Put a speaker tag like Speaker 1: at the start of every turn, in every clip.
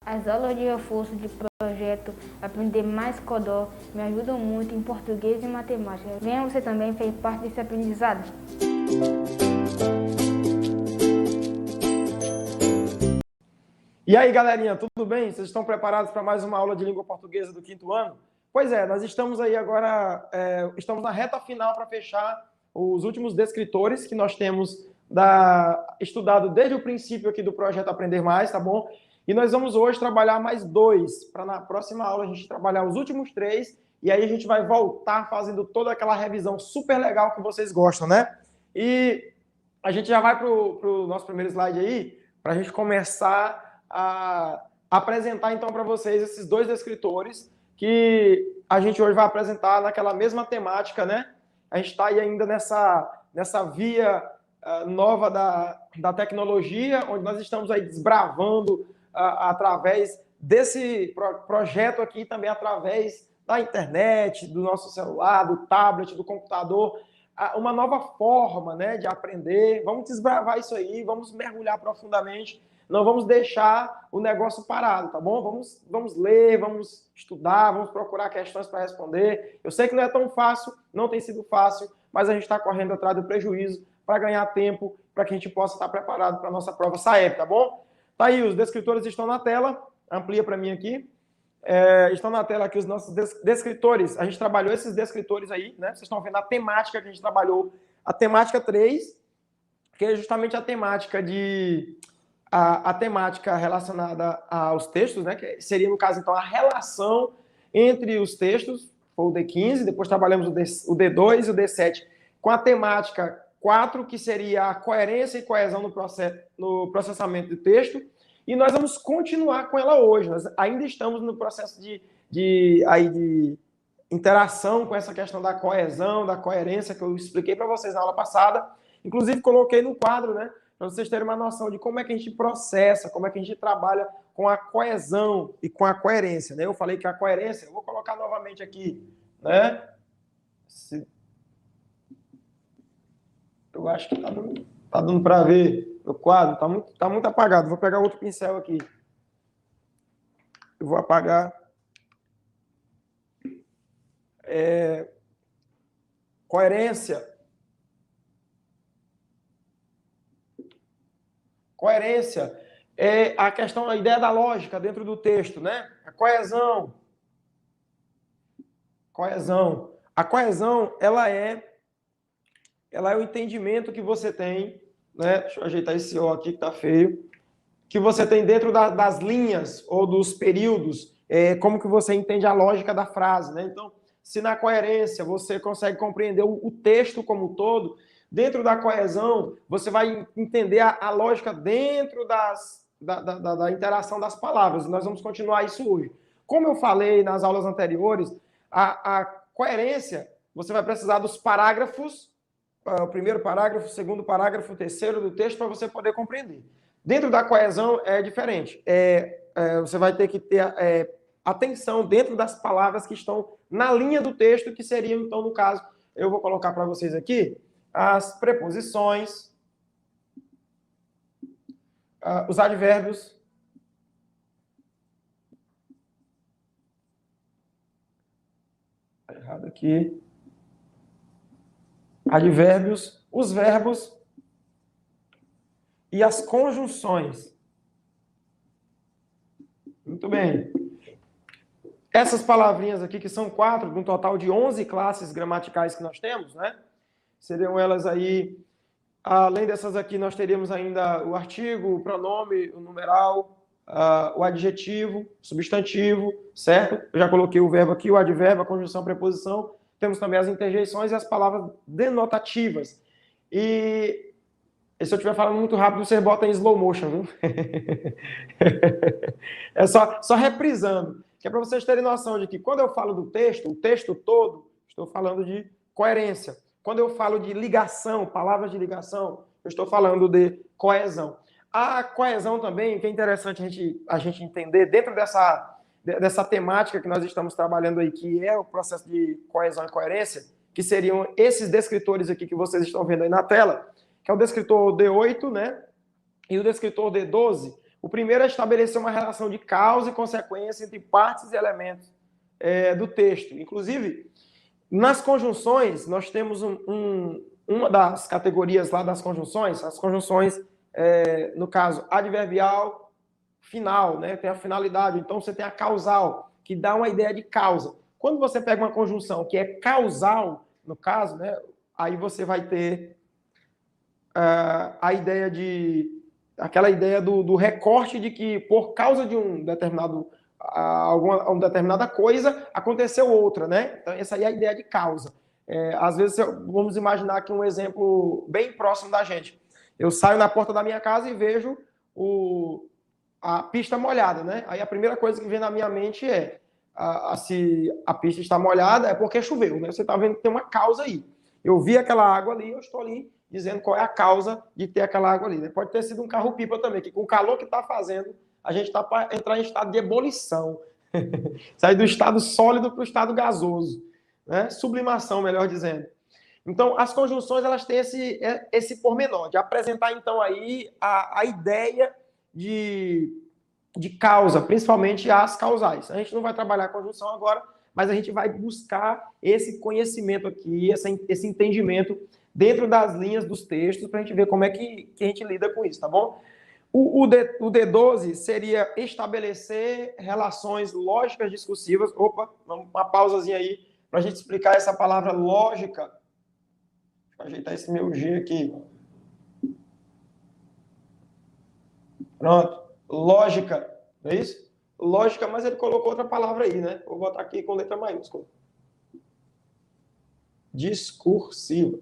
Speaker 1: As aulas de reforço de projeto Aprender Mais Codó me ajudam muito em português e matemática. Venha você também fazer parte desse aprendizado.
Speaker 2: E aí, galerinha, tudo bem? Vocês estão preparados para mais uma aula de língua portuguesa do 5º ano? Pois é, nós estamos aí agora, estamos na reta final para fechar os últimos descritores que nós temos estudado desde o princípio aqui do projeto Aprender Mais, tá bom? E nós vamos hoje trabalhar mais 2, para na próxima aula a gente trabalhar os últimos 3, e aí a gente vai voltar fazendo toda aquela revisão super legal que vocês gostam, né? E a gente já vai para o nosso primeiro slide aí, para a gente começar a apresentar então para vocês esses 2 descritores que a gente hoje vai apresentar naquela mesma temática, né? A gente está aí ainda nessa via nova da tecnologia, onde nós estamos aí desbravando através desse projeto aqui, também através da internet, do nosso celular, do tablet, do computador, uma nova forma, né, de aprender. Vamos desbravar isso aí, vamos mergulhar profundamente. Não vamos deixar o negócio parado, tá bom? Vamos ler, vamos estudar, vamos procurar questões para responder. Eu sei que não é tão fácil, não tem sido fácil, mas a gente está correndo atrás do prejuízo para ganhar tempo, para que a gente possa estar preparado para a nossa prova SAEB, tá bom? Tá aí, os descritores estão na tela. Amplia para mim aqui. Estão na tela aqui os nossos descritores. A gente trabalhou esses descritores aí, né? Vocês estão vendo a temática que a gente trabalhou. A temática 3, que é justamente a temática a temática relacionada aos textos, né, que seria, no caso, então, a relação entre os textos, foi o D15, depois trabalhamos o D2 e o D7, com a temática 4, que seria a coerência e coesão no processamento de texto, e nós vamos continuar com ela hoje. Nós ainda estamos no processo de interação com essa questão da coesão, da coerência, que eu expliquei para vocês na aula passada. Inclusive, coloquei no quadro, né, para vocês terem uma noção de como é que a gente processa, como é que a gente trabalha com a coesão e com a coerência, né? Eu falei que a coerência, eu vou colocar novamente aqui, né? Eu acho que tá dando para ver o quadro, tá muito apagado. Vou pegar outro pincel aqui. Eu vou apagar. Coerência. Coerência é a questão, a ideia da lógica dentro do texto, né? A coesão. Coesão. A coesão, ela é o entendimento que você tem, né? Deixa eu ajeitar esse O aqui que tá feio. Que você tem dentro das linhas ou dos períodos, como que você entende a lógica da frase, né? Então, se na coerência você consegue compreender o texto como um todo, dentro da coesão, você vai entender a lógica dentro da interação das palavras. Nós vamos continuar isso hoje. Como eu falei nas aulas anteriores, a coerência, você vai precisar dos parágrafos, o primeiro parágrafo, o segundo parágrafo, o terceiro do texto, para você poder compreender. Dentro da coesão é diferente. Você vai ter que ter atenção dentro das palavras que estão na linha do texto, que seriam, então, no caso, eu vou colocar para vocês aqui, as preposições, os advérbios, errado aqui, advérbios, os verbos e as conjunções. Muito bem. Essas palavrinhas aqui, que são 4, de um total de 11 classes gramaticais que nós temos, né? Seriam elas aí, além dessas aqui, nós teríamos ainda o artigo, o pronome, o numeral, o adjetivo, substantivo, certo? Eu já coloquei o verbo aqui, o advérbio, a conjunção, a preposição. Temos também as interjeições e as palavras denotativas. E se eu estiver falando muito rápido, você bota em slow motion, viu? É só reprisando. Que é para vocês terem noção de que quando eu falo do texto, o texto todo, estou falando de coerência. Quando eu falo de ligação, palavras de ligação, eu estou falando de coesão. A coesão também, que é interessante a gente entender, dentro dessa temática que nós estamos trabalhando aí, que é o processo de coesão e coerência, que seriam esses descritores aqui que vocês estão vendo aí na tela, que é o descritor D8, né? E o descritor D12, O primeiro é estabelecer uma relação de causa e consequência entre partes e elementos do texto. Inclusive, nas conjunções, nós temos uma das categorias lá das conjunções, as conjunções, no caso, adverbial, final, né? Tem a finalidade. Então, você tem a causal, que dá uma ideia de causa. Quando você pega uma conjunção que é causal, no caso, né? Aí você vai ter a ideia aquela ideia do recorte de que por causa de uma determinada coisa aconteceu outra, né? Então essa aí é a ideia de causa. Às vezes vamos imaginar aqui um exemplo bem próximo da gente. Eu saio na porta da minha casa e vejo a pista molhada, né? Aí a primeira coisa que vem na minha mente é se a pista está molhada é porque choveu, né? Você está vendo que tem uma causa aí. Eu vi aquela água ali, eu estou ali dizendo qual é a causa de ter aquela água ali. Né? Pode ter sido um carro-pipa também, que com o calor que está fazendo, a gente está para entrar em estado de ebulição. Sair do estado sólido para o estado gasoso. Né? Sublimação, melhor dizendo. Então, as conjunções, elas têm esse pormenor, de apresentar, então, aí a ideia de causa, principalmente as causais. A gente não vai trabalhar a conjunção agora, mas a gente vai buscar esse conhecimento aqui, esse entendimento dentro das linhas dos textos, para a gente ver como é que a gente lida com isso, tá bom? O D12 seria estabelecer relações lógicas discursivas. Opa, uma pausazinha aí, para a gente explicar essa palavra lógica. Deixa eu ajeitar esse meu G aqui. Pronto. Lógica, não é isso? Lógica, mas ele colocou outra palavra aí, né? Vou botar aqui com letra maiúscula. Discursiva.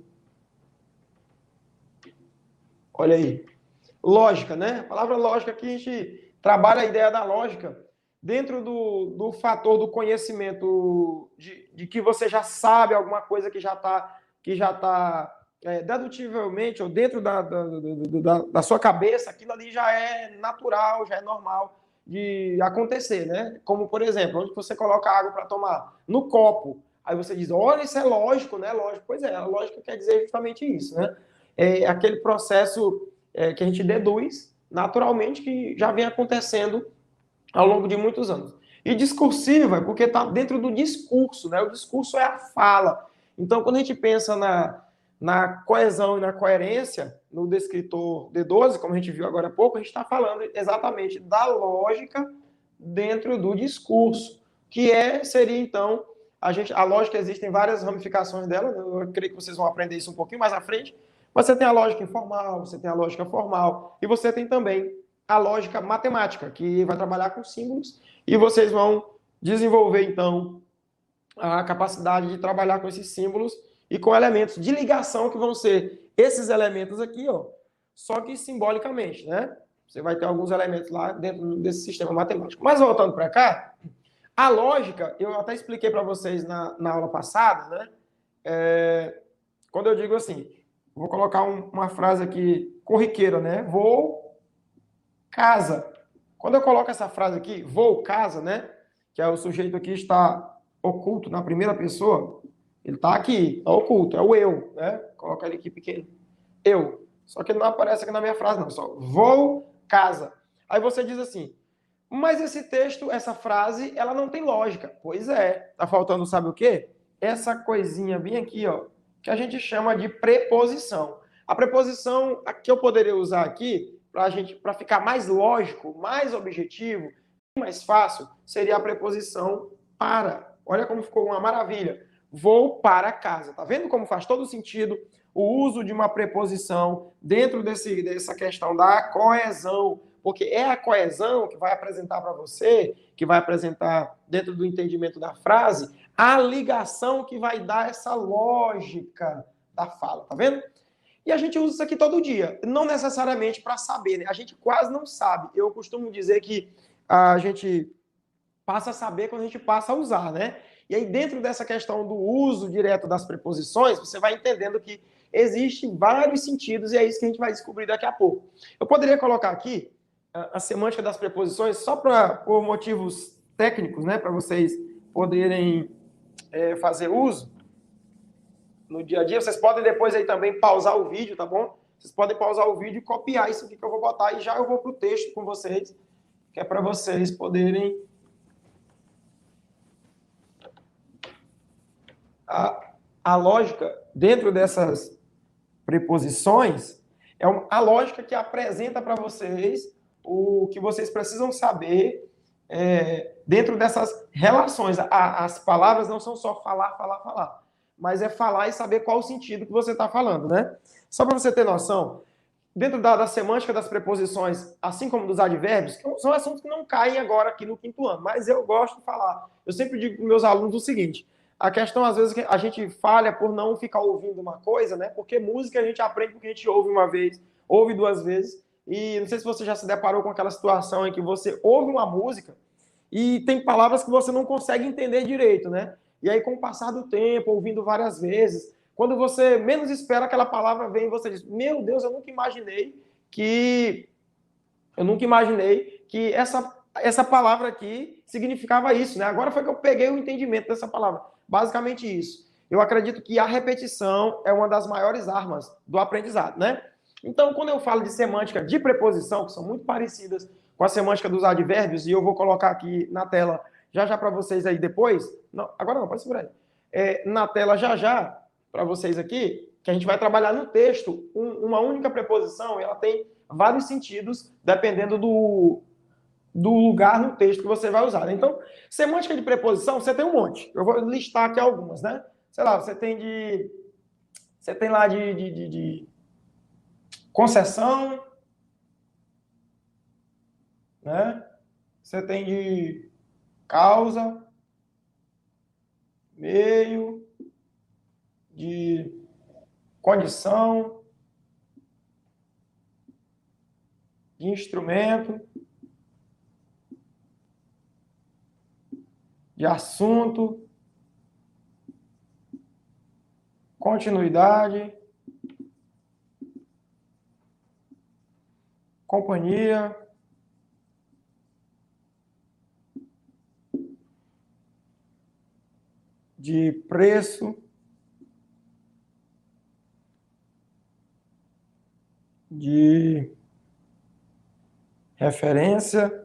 Speaker 2: Olha aí. Lógica, né? A palavra lógica aqui, a gente trabalha a ideia da lógica dentro do fator do conhecimento de que você já sabe alguma coisa que já está dedutivelmente, ou dentro da sua cabeça, aquilo ali já é natural, já é normal de acontecer, né? Como, por exemplo, onde você coloca água para tomar? No copo. Aí você diz, olha, isso é lógico, né? Lógico. Pois é, a lógica quer dizer justamente isso, né? É aquele processo que a gente deduz naturalmente que já vem acontecendo ao longo de muitos anos. E discursiva, porque está dentro do discurso, né? O discurso é a fala. Então, quando a gente pensa na coesão e na coerência no descritor D12, como a gente viu agora há pouco, a gente está falando exatamente da lógica dentro do discurso, que seria então, a lógica, existem várias ramificações dela, eu creio que vocês vão aprender isso um pouquinho mais à frente. Você tem a lógica informal, você tem a lógica formal, e você tem também a lógica matemática, que vai trabalhar com símbolos, e vocês vão desenvolver, então, a capacidade de trabalhar com esses símbolos e com elementos de ligação, que vão ser esses elementos aqui, ó, só que simbolicamente, né? Você vai ter alguns elementos lá dentro desse sistema matemático. Mas voltando para cá, a lógica, eu até expliquei para vocês na aula passada, né? Quando eu digo assim, vou colocar uma frase aqui corriqueira, né? Vou, casa. Quando eu coloco essa frase aqui, vou, casa, né? Que é o sujeito aqui está oculto na primeira pessoa, ele está aqui, está oculto, é o eu, né? Coloca ele aqui pequeno. Eu. Só que ele não aparece aqui na minha frase, não. Só vou, casa. Aí você diz assim, mas esse texto, essa frase, ela não tem lógica. Pois é. Tá faltando, sabe o quê? Essa coisinha bem aqui, ó, que a gente chama de preposição. A preposição que eu poderia usar aqui, para ficar mais lógico, mais objetivo, mais fácil, seria a preposição para. Olha como ficou uma maravilha. Vou para casa. Tá vendo como faz todo sentido o uso de uma preposição dentro dessa questão da coesão? Porque é a coesão que vai apresentar para você, que vai apresentar dentro do entendimento da frase, a ligação que vai dar essa lógica da fala, tá vendo? E a gente usa isso aqui todo dia, não necessariamente para saber, né? A gente quase não sabe. Eu costumo dizer que a gente passa a saber quando a gente passa a usar, né? E aí, dentro dessa questão do uso direto das preposições, você vai entendendo que existem vários sentidos e é isso que a gente vai descobrir daqui a pouco. Eu poderia colocar aqui a semântica das preposições só por motivos técnicos, né? Para vocês poderem fazer uso no dia a dia. Vocês podem depois aí também pausar o vídeo, tá bom? Vocês podem pausar o vídeo e copiar isso aqui que eu vou botar e já eu vou para o texto com vocês, que é para vocês poderem... A lógica dentro dessas preposições é a lógica que apresenta para vocês o que vocês precisam saber dentro dessas relações. As palavras não são só falar, mas é falar e saber qual o sentido que você está falando, né? Só para você ter noção, dentro da semântica das preposições, assim como dos advérbios, que são assuntos que não caem agora aqui no 5º ano, mas eu gosto de falar. Eu sempre digo para meus alunos o seguinte: a questão, às vezes, que a gente falha por não ficar ouvindo uma coisa, né? Porque música a gente aprende porque a gente ouve uma vez, ouve 2 vezes, e não sei se você já se deparou com aquela situação em que você ouve uma música e tem palavras que você não consegue entender direito, né? E aí, com o passar do tempo, ouvindo várias vezes, quando você menos espera, aquela palavra vem e você diz: meu Deus, eu nunca imaginei que essa palavra aqui significava isso, né? Agora foi que eu peguei o entendimento dessa palavra. Basicamente isso. Eu acredito que a repetição é uma das maiores armas do aprendizado, né? Então, quando eu falo de semântica de preposição, que são muito parecidas com a semântica dos advérbios, e eu vou colocar aqui na tela já para vocês aí depois. Não, agora não, pode segurar aí. Na tela já para vocês aqui, que a gente vai trabalhar no texto, uma única preposição, ela tem vários sentidos, dependendo do lugar no texto que você vai usar. Então, semântica de preposição, você tem um monte. Eu vou listar aqui algumas, né? Sei lá, você tem lá de concessão, né? Você tem de causa, meio, de condição, de instrumento, de assunto, continuidade, companhia, de preço, de referência,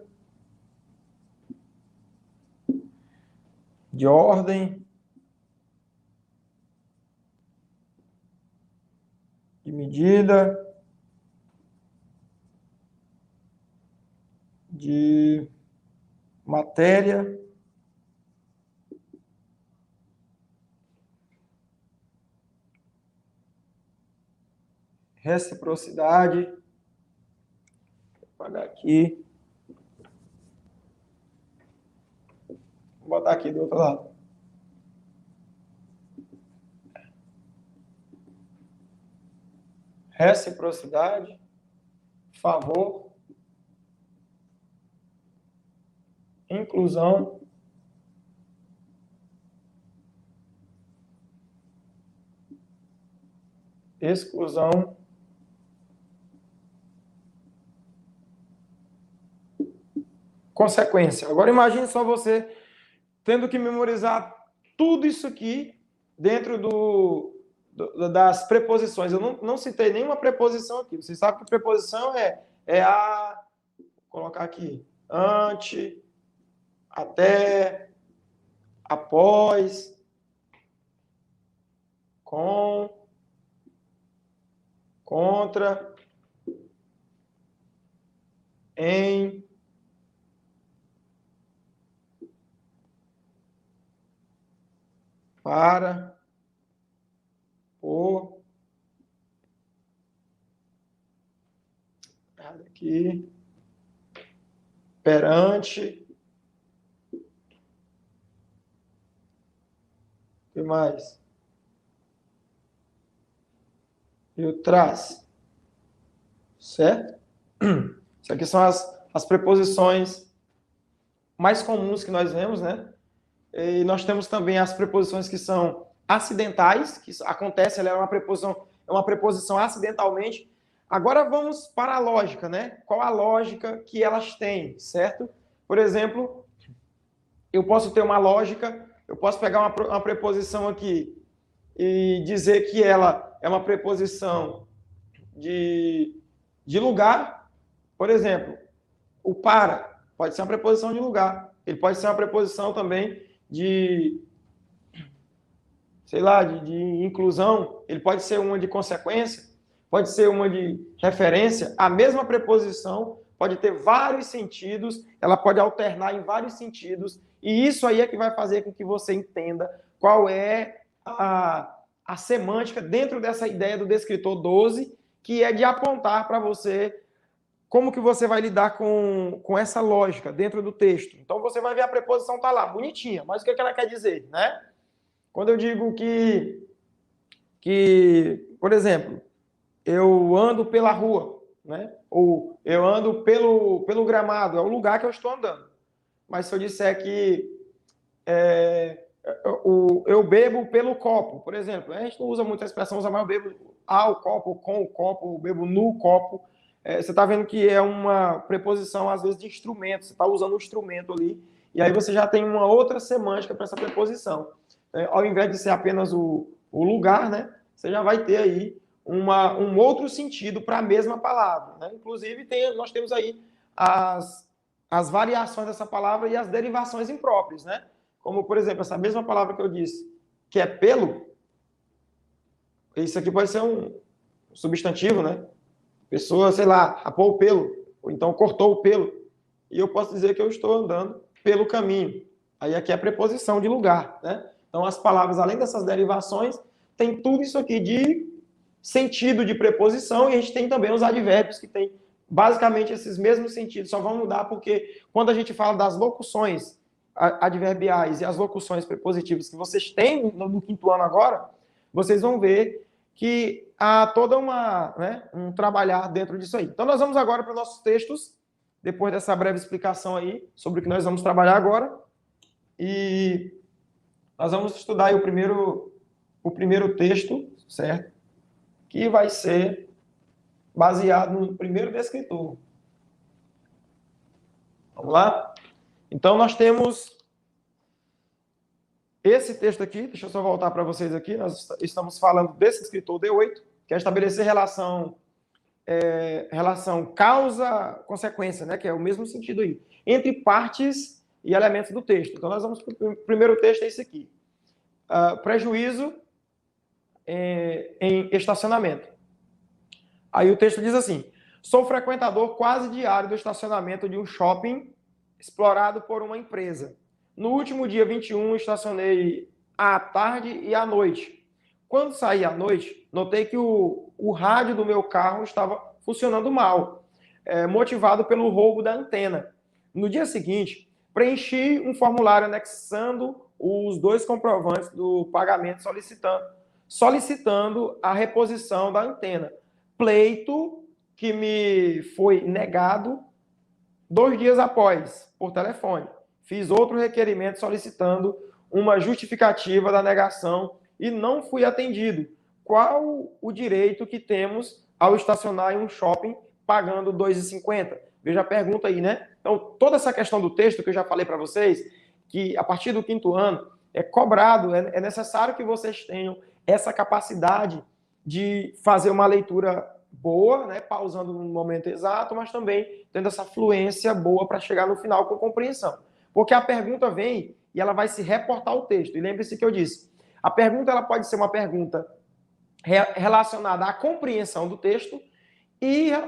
Speaker 2: de ordem, de medida, de matéria, reciprocidade, vou apagar aqui, vou botar aqui do outro lado. Reciprocidade, favor, inclusão, exclusão, consequência. Agora imagine só você tendo que memorizar tudo isso aqui dentro das preposições. Eu não citei nenhuma preposição aqui. Vocês sabem que preposição é a... Vou colocar aqui. Ante, até, após, com, contra, em, para, por, aqui, perante, o que mais? E o traz, certo? Isso aqui são as preposições mais comuns que nós vemos, né? E nós temos também as preposições que são acidentais, que acontece, ela é uma preposição acidentalmente. Agora vamos para a lógica, né? Qual a lógica que elas têm, certo? Por exemplo, eu posso ter uma lógica, eu posso pegar uma preposição aqui e dizer que ela é uma preposição de lugar. Por exemplo, o para pode ser uma preposição de lugar. Ele pode ser uma preposição também de, sei lá, de inclusão. Ele pode ser uma de consequência, pode ser uma de referência. A mesma preposição pode ter vários sentidos, ela pode alternar em vários sentidos, e isso aí é que vai fazer com que você entenda qual é a semântica dentro dessa ideia do descritor 12, que é de apontar para você como que você vai lidar com essa lógica dentro do texto. Então, você vai ver a preposição tá lá, bonitinha, mas o que ela quer dizer, né? Quando eu digo que por exemplo, eu ando pela rua, né? Ou eu ando pelo gramado, é o lugar que eu estou andando. Mas se eu disser que eu bebo pelo copo, por exemplo, a gente não usa muito a expressão, usa mais eu bebo ao copo, com o copo, eu bebo no copo. Você está vendo que é uma preposição, às vezes, de instrumento. Você está usando um instrumento ali, e aí você já tem uma outra semântica para essa preposição. Ao invés de ser apenas o lugar, né? Você já vai ter aí um outro sentido para a mesma palavra, né? Inclusive, nós temos aí as variações dessa palavra e as derivações impróprias, né? Como, por exemplo, essa mesma palavra que eu disse, que é pelo, isso aqui pode ser um substantivo, né? Pessoa, sei lá, rapou o pelo, ou então cortou o pelo, e eu posso dizer que eu estou andando pelo caminho. Aí aqui é a preposição de lugar, né? Então, as palavras, além dessas derivações, tem tudo isso aqui de sentido de preposição, e a gente tem também os advérbios que tem basicamente esses mesmos sentidos, só vão mudar porque quando a gente fala das locuções adverbiais e as locuções prepositivas que vocês têm no quinto ano agora, vocês vão ver que há toda um trabalhar dentro disso aí. Então, nós vamos agora para os nossos textos, depois dessa breve explicação aí sobre o que nós vamos trabalhar agora, e nós vamos estudar aí o primeiro texto, certo? Que vai ser baseado no primeiro descritor. Vamos lá? Então, nós temos esse texto aqui, deixa eu só voltar para vocês aqui, nós estamos falando desse descritor D8, que é estabelecer relação causa-consequência, né? Que é o mesmo sentido aí, entre partes e elementos do texto. Então, nós vamos para o primeiro texto, é esse aqui. Prejuízo em estacionamento. Aí o texto diz assim: sou frequentador quase diário do estacionamento de um shopping explorado por uma empresa. No último dia 21, estacionei à tarde e à noite. Quando saí à noite, notei que o rádio do meu carro estava funcionando mal, motivado pelo roubo da antena. No dia seguinte, preenchi um formulário anexando os 2 comprovantes do pagamento solicitando a reposição da antena. Pleito que me foi negado 2 dias após, por telefone. Fiz outro requerimento solicitando uma justificativa da negação e não fui atendido. Qual o direito que temos ao estacionar em um shopping pagando R$ 2,50? Veja a pergunta aí, né? Então, toda essa questão do texto que eu já falei para vocês, que a partir do quinto ano é cobrado, é necessário que vocês tenham essa capacidade de fazer uma leitura boa, né, pausando no momento exato, mas também tendo essa fluência boa para chegar no final com compreensão. Porque a pergunta vem e ela vai se reportar ao texto. E lembre-se que eu disse, a pergunta ela pode ser uma pergunta relacionada à compreensão do texto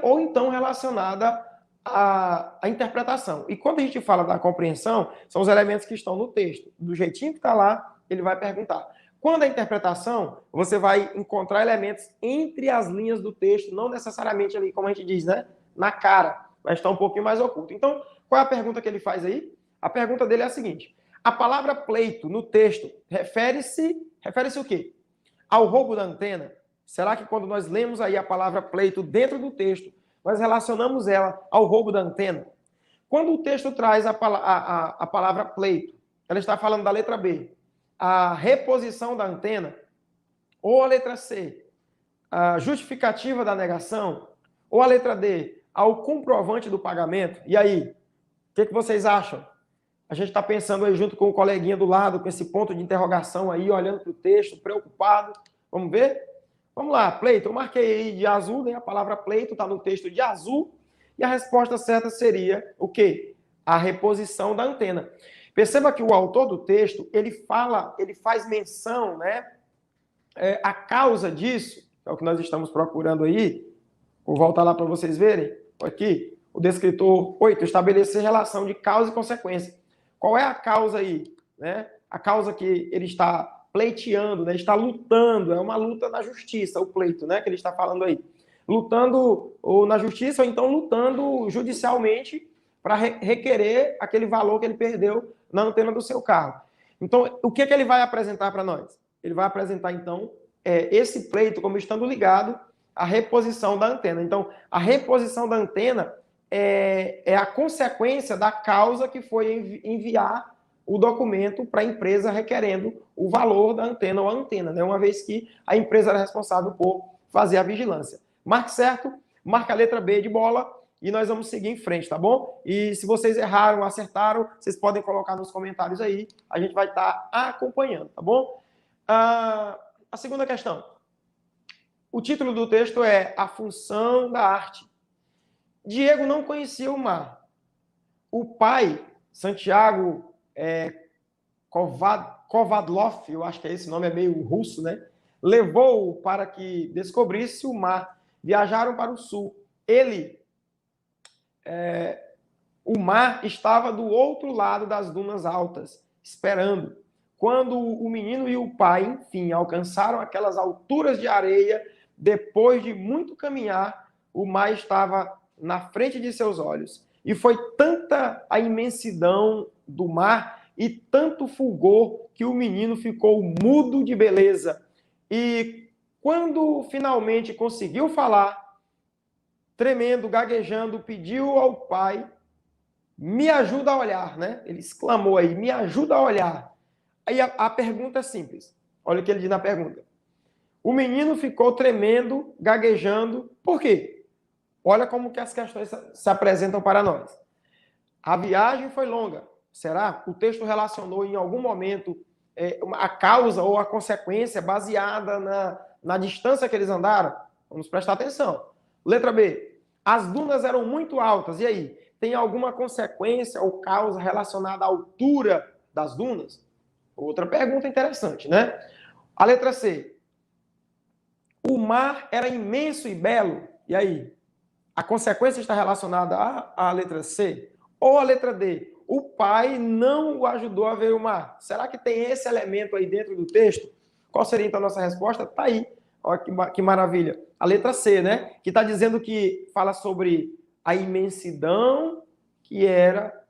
Speaker 2: ou então relacionada à interpretação. E quando a gente fala da compreensão, são os elementos que estão no texto. Do jeitinho que está lá, ele vai perguntar. Quando a interpretação, você vai encontrar elementos entre as linhas do texto, não necessariamente ali, como a gente diz, né? Na cara, vai estar um pouquinho mais oculto. Então, qual é a pergunta que ele faz aí? A pergunta dele é a seguinte: a palavra pleito no texto refere-se o quê? Ao roubo da antena? Será que quando nós lemos aí a palavra pleito dentro do texto, nós relacionamos ela ao roubo da antena? Quando o texto traz a palavra pleito, ela está falando da letra B, a reposição da antena, ou a letra C, a justificativa da negação, ou a letra D, ao comprovante do pagamento. E aí, o que vocês acham? A gente está pensando aí junto com o coleguinha do lado, com esse ponto de interrogação aí, olhando para o texto, preocupado. Vamos ver? Vamos lá, pleito. Eu marquei aí de azul, né? A palavra pleito está no texto de azul. E a resposta certa seria o quê? A reposição da antena. Perceba que o autor do texto, ele faz menção, né? A causa disso, é o que nós estamos procurando aí. Vou voltar lá para vocês verem. Aqui, o descritor 8, estabelecer relação de causa e consequência. Qual é a causa aí? Né? A causa que ele está pleiteando, né? Está lutando, é uma luta na justiça, o pleito, né? Que ele está falando aí. Lutando ou na justiça, ou então lutando judicialmente para requerer aquele valor que ele perdeu na antena do seu carro. Então, o que é que ele vai apresentar para nós? Ele vai apresentar, então, esse pleito como estando ligado à reposição da antena. Então, a reposição da antena é a consequência da causa que foi enviar o documento para a empresa requerendo o valor da antena ou a antena, né? Uma vez que a empresa era responsável por fazer a vigilância. Marque certo, marca a letra B de bola e nós vamos seguir em frente, tá bom? E se vocês erraram, acertaram, vocês podem colocar nos comentários aí, a gente vai estar acompanhando, tá bom? A segunda questão. O título do texto é A Função da Arte. Diego não conhecia o mar. O pai, Santiago Kovadlov, eu acho que esse nome é meio russo, né? Levou-o para que descobrisse o mar. Viajaram para o sul. O mar estava do outro lado das dunas altas, esperando. Quando o menino e o pai, enfim, alcançaram aquelas alturas de areia, depois de muito caminhar, o mar estava na frente de seus olhos. E foi tanta a imensidão do mar e tanto fulgor que o menino ficou mudo de beleza. E quando finalmente conseguiu falar, tremendo, gaguejando, pediu ao pai, me ajuda a olhar, né? Ele exclamou aí, me ajuda a olhar. Aí a pergunta é simples. Olha o que ele diz na pergunta. O menino ficou tremendo, gaguejando. Por quê? Olha como que as questões se apresentam para nós. A viagem foi longa. Será? O texto relacionou em algum momento a causa ou a consequência baseada na distância que eles andaram? Vamos prestar atenção. Letra B. As dunas eram muito altas. E aí? Tem alguma consequência ou causa relacionada à altura das dunas? Outra pergunta interessante, né? A letra C. O mar era imenso e belo. E aí? A consequência está relacionada à letra C? Ou a letra D? O pai não o ajudou a ver o mar. Será que tem esse elemento aí dentro do texto? Qual seria então a nossa resposta? Está aí. Olha que maravilha. A letra C, né? Que está dizendo que fala sobre a imensidão que era...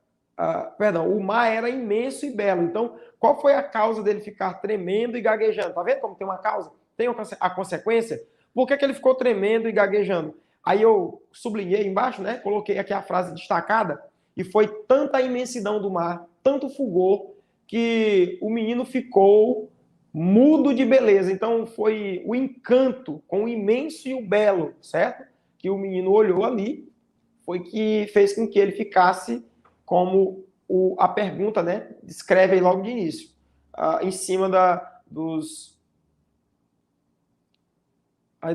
Speaker 2: o mar era imenso e belo. Então, qual foi a causa dele ficar tremendo e gaguejando? Tá vendo como tem uma causa? Tem a consequência? Por que ele ficou tremendo e gaguejando? Aí eu sublinhei embaixo, né? Coloquei aqui a frase destacada. E foi tanta a imensidão do mar, tanto fulgor, que o menino ficou mudo de beleza. Então, foi o encanto com o imenso e o belo, certo? Que o menino olhou ali, foi que fez com que ele ficasse como a pergunta, né, descreve aí logo de início, em cima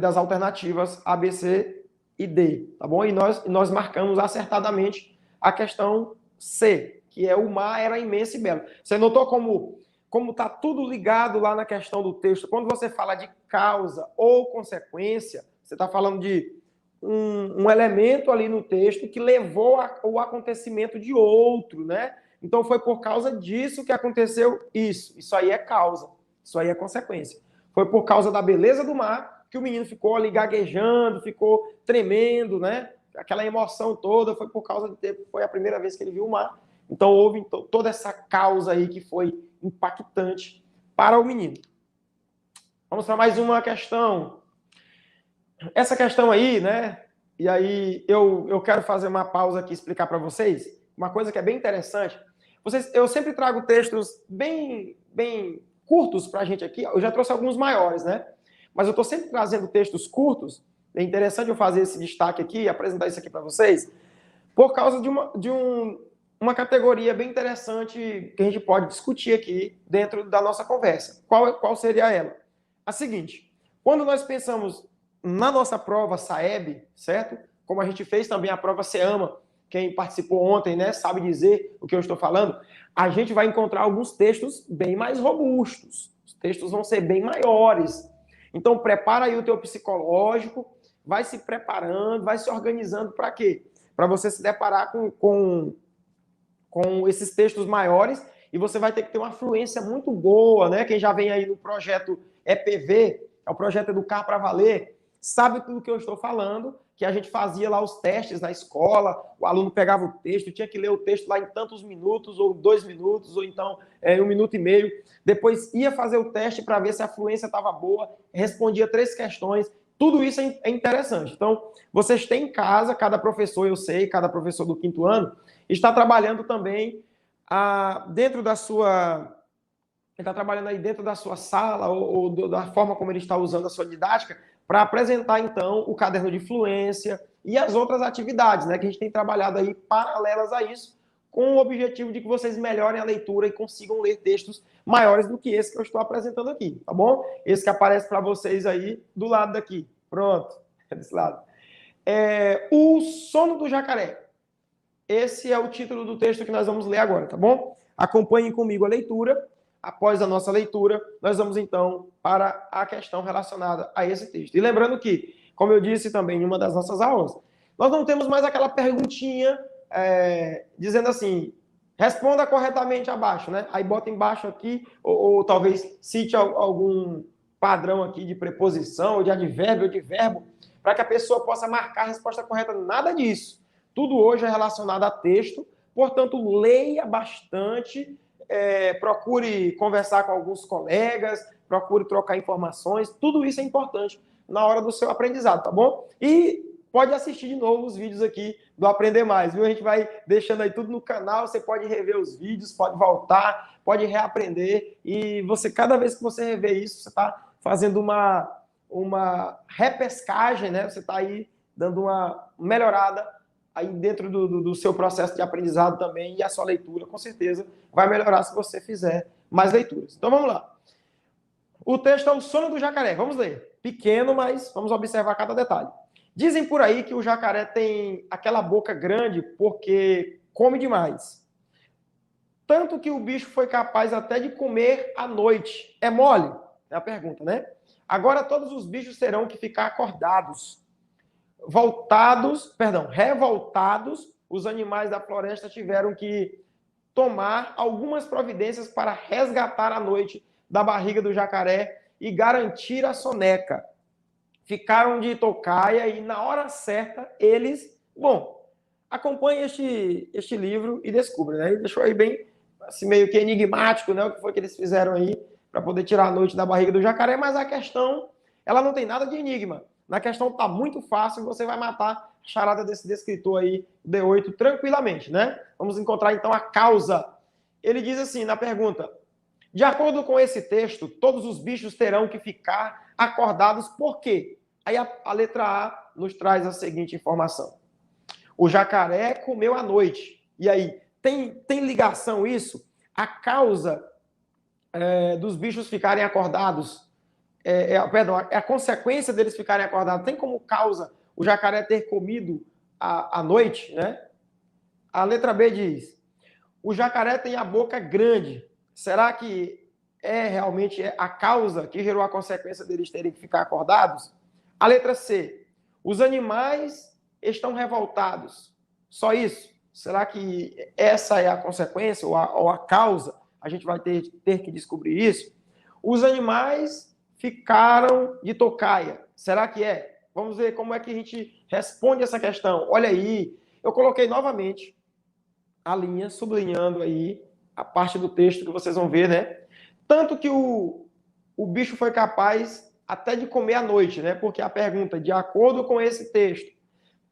Speaker 2: das alternativas A, B, C e D, tá bom? E nós marcamos acertadamente a questão C, que é o mar era imenso e belo. Você notou como está tudo ligado lá na questão do texto? Quando você fala de causa ou consequência, você está falando de um elemento ali no texto que levou ao acontecimento de outro, né? Então foi por causa disso que aconteceu isso. Isso aí é causa, isso aí é consequência. Foi por causa da beleza do mar que o menino ficou ali gaguejando, ficou tremendo, né? Aquela emoção toda foi por causa foi a primeira vez que ele viu o mar. Então houve toda essa causa aí que foi impactante para o menino. Vamos para mais uma questão. Essa questão aí, né? E aí eu quero fazer uma pausa aqui e explicar para vocês uma coisa que é bem interessante. Eu sempre trago textos bem curtos para a gente aqui. Eu já trouxe alguns maiores, né? Mas eu estou sempre trazendo textos curtos. É interessante eu fazer esse destaque aqui, apresentar isso aqui para vocês, por causa de uma categoria bem interessante que a gente pode discutir aqui dentro da nossa conversa. Qual seria ela? A seguinte. Quando nós pensamos na nossa prova SAEB, certo? Como a gente fez também a prova SEAMA, quem participou ontem, né, sabe dizer o que eu estou falando, a gente vai encontrar alguns textos bem mais robustos. Os textos vão ser bem maiores. Então, prepara aí o teu psicológico, vai se preparando, vai se organizando para quê? Para você se deparar com esses textos maiores e você vai ter que ter uma fluência muito boa, né? Quem já vem aí no projeto EPV, é o projeto Educar para Valer, sabe tudo que eu estou falando, que a gente fazia lá os testes na escola, o aluno pegava o texto, tinha que ler o texto lá em tantos minutos, ou 2 minutos, ou então 1 minuto e meio. Depois ia fazer o teste para ver se a fluência estava boa, respondia 3 questões. Tudo isso é interessante. Então, vocês têm em casa, cada professor, eu sei, cada professor do 5º ano, está trabalhando também dentro da sua... Ele está trabalhando aí dentro da sua sala ou da forma como ele está usando a sua didática para apresentar, então, o caderno de fluência e as outras atividades, né, que a gente tem trabalhado aí paralelas a isso, com o objetivo de que vocês melhorem a leitura e consigam ler textos maiores do que esse que eu estou apresentando aqui, tá bom? Esse que aparece para vocês aí do lado daqui. Pronto, desse lado. O Sono do Jacaré. Esse é o título do texto que nós vamos ler agora, tá bom? Acompanhem comigo a leitura. Após a nossa leitura, nós vamos, então, para a questão relacionada a esse texto. E lembrando que, como eu disse também em uma das nossas aulas, nós não temos mais aquela perguntinha dizendo assim, responda corretamente abaixo, né? Aí bota embaixo aqui, ou talvez cite algum padrão aqui de preposição, ou de advérbio, ou de verbo, para que a pessoa possa marcar a resposta correta. Nada disso. Tudo hoje é relacionado a texto, portanto, leia bastante, procure conversar com alguns colegas, procure trocar informações, tudo isso é importante na hora do seu aprendizado, tá bom? E pode assistir de novo os vídeos aqui do Aprender Mais, viu? A gente vai deixando aí tudo no canal, você pode rever os vídeos, pode voltar, pode reaprender, e você, cada vez que você rever isso, você está fazendo uma repescagem, né? Você está aí dando uma melhorada aí dentro do seu processo de aprendizado também, e a sua leitura, com certeza, vai melhorar se você fizer mais leituras. Então, vamos lá. O texto é O Sono do Jacaré. Vamos ler. Pequeno, mas vamos observar cada detalhe. Dizem por aí que o jacaré tem aquela boca grande porque come demais. Tanto que o bicho foi capaz até de comer à noite. É mole? É a pergunta, né? Agora todos os bichos terão que ficar acordados. Revoltados, os animais da floresta tiveram que tomar algumas providências para resgatar a noite da barriga do jacaré e garantir a soneca. Ficaram de tocaia e, na hora certa, eles... Bom, acompanhe este livro e descubra, né? Ele deixou aí bem, assim, meio que enigmático, né? O que foi que eles fizeram aí para poder tirar a noite da barriga do jacaré, mas a questão, ela não tem nada de enigma. Na questão tá muito fácil, você vai matar a charada desse descritor aí, D8, tranquilamente, né? Vamos encontrar, então, a causa. Ele diz assim, na pergunta, de acordo com esse texto, todos os bichos terão que ficar acordados, por quê? Aí a letra A nos traz a seguinte informação. O jacaré comeu à noite. E aí, tem ligação isso? A causa dos bichos ficarem acordados, a consequência deles ficarem acordados, tem como causa o jacaré ter comido à noite, né? A letra B diz, o jacaré tem a boca grande. Será que realmente a causa que gerou a consequência deles terem que ficar acordados? A letra C, os animais estão revoltados. Só isso? Será que essa é a consequência ou a causa? A gente vai ter que descobrir isso. Os animais ficaram de tocaia. Será que é? Vamos ver como é que a gente responde essa questão. Olha aí, eu coloquei novamente a linha, sublinhando aí a parte do texto que vocês vão ver, né? Tanto que o bicho foi capaz até de comer à noite, né? Porque a pergunta, de acordo com esse texto,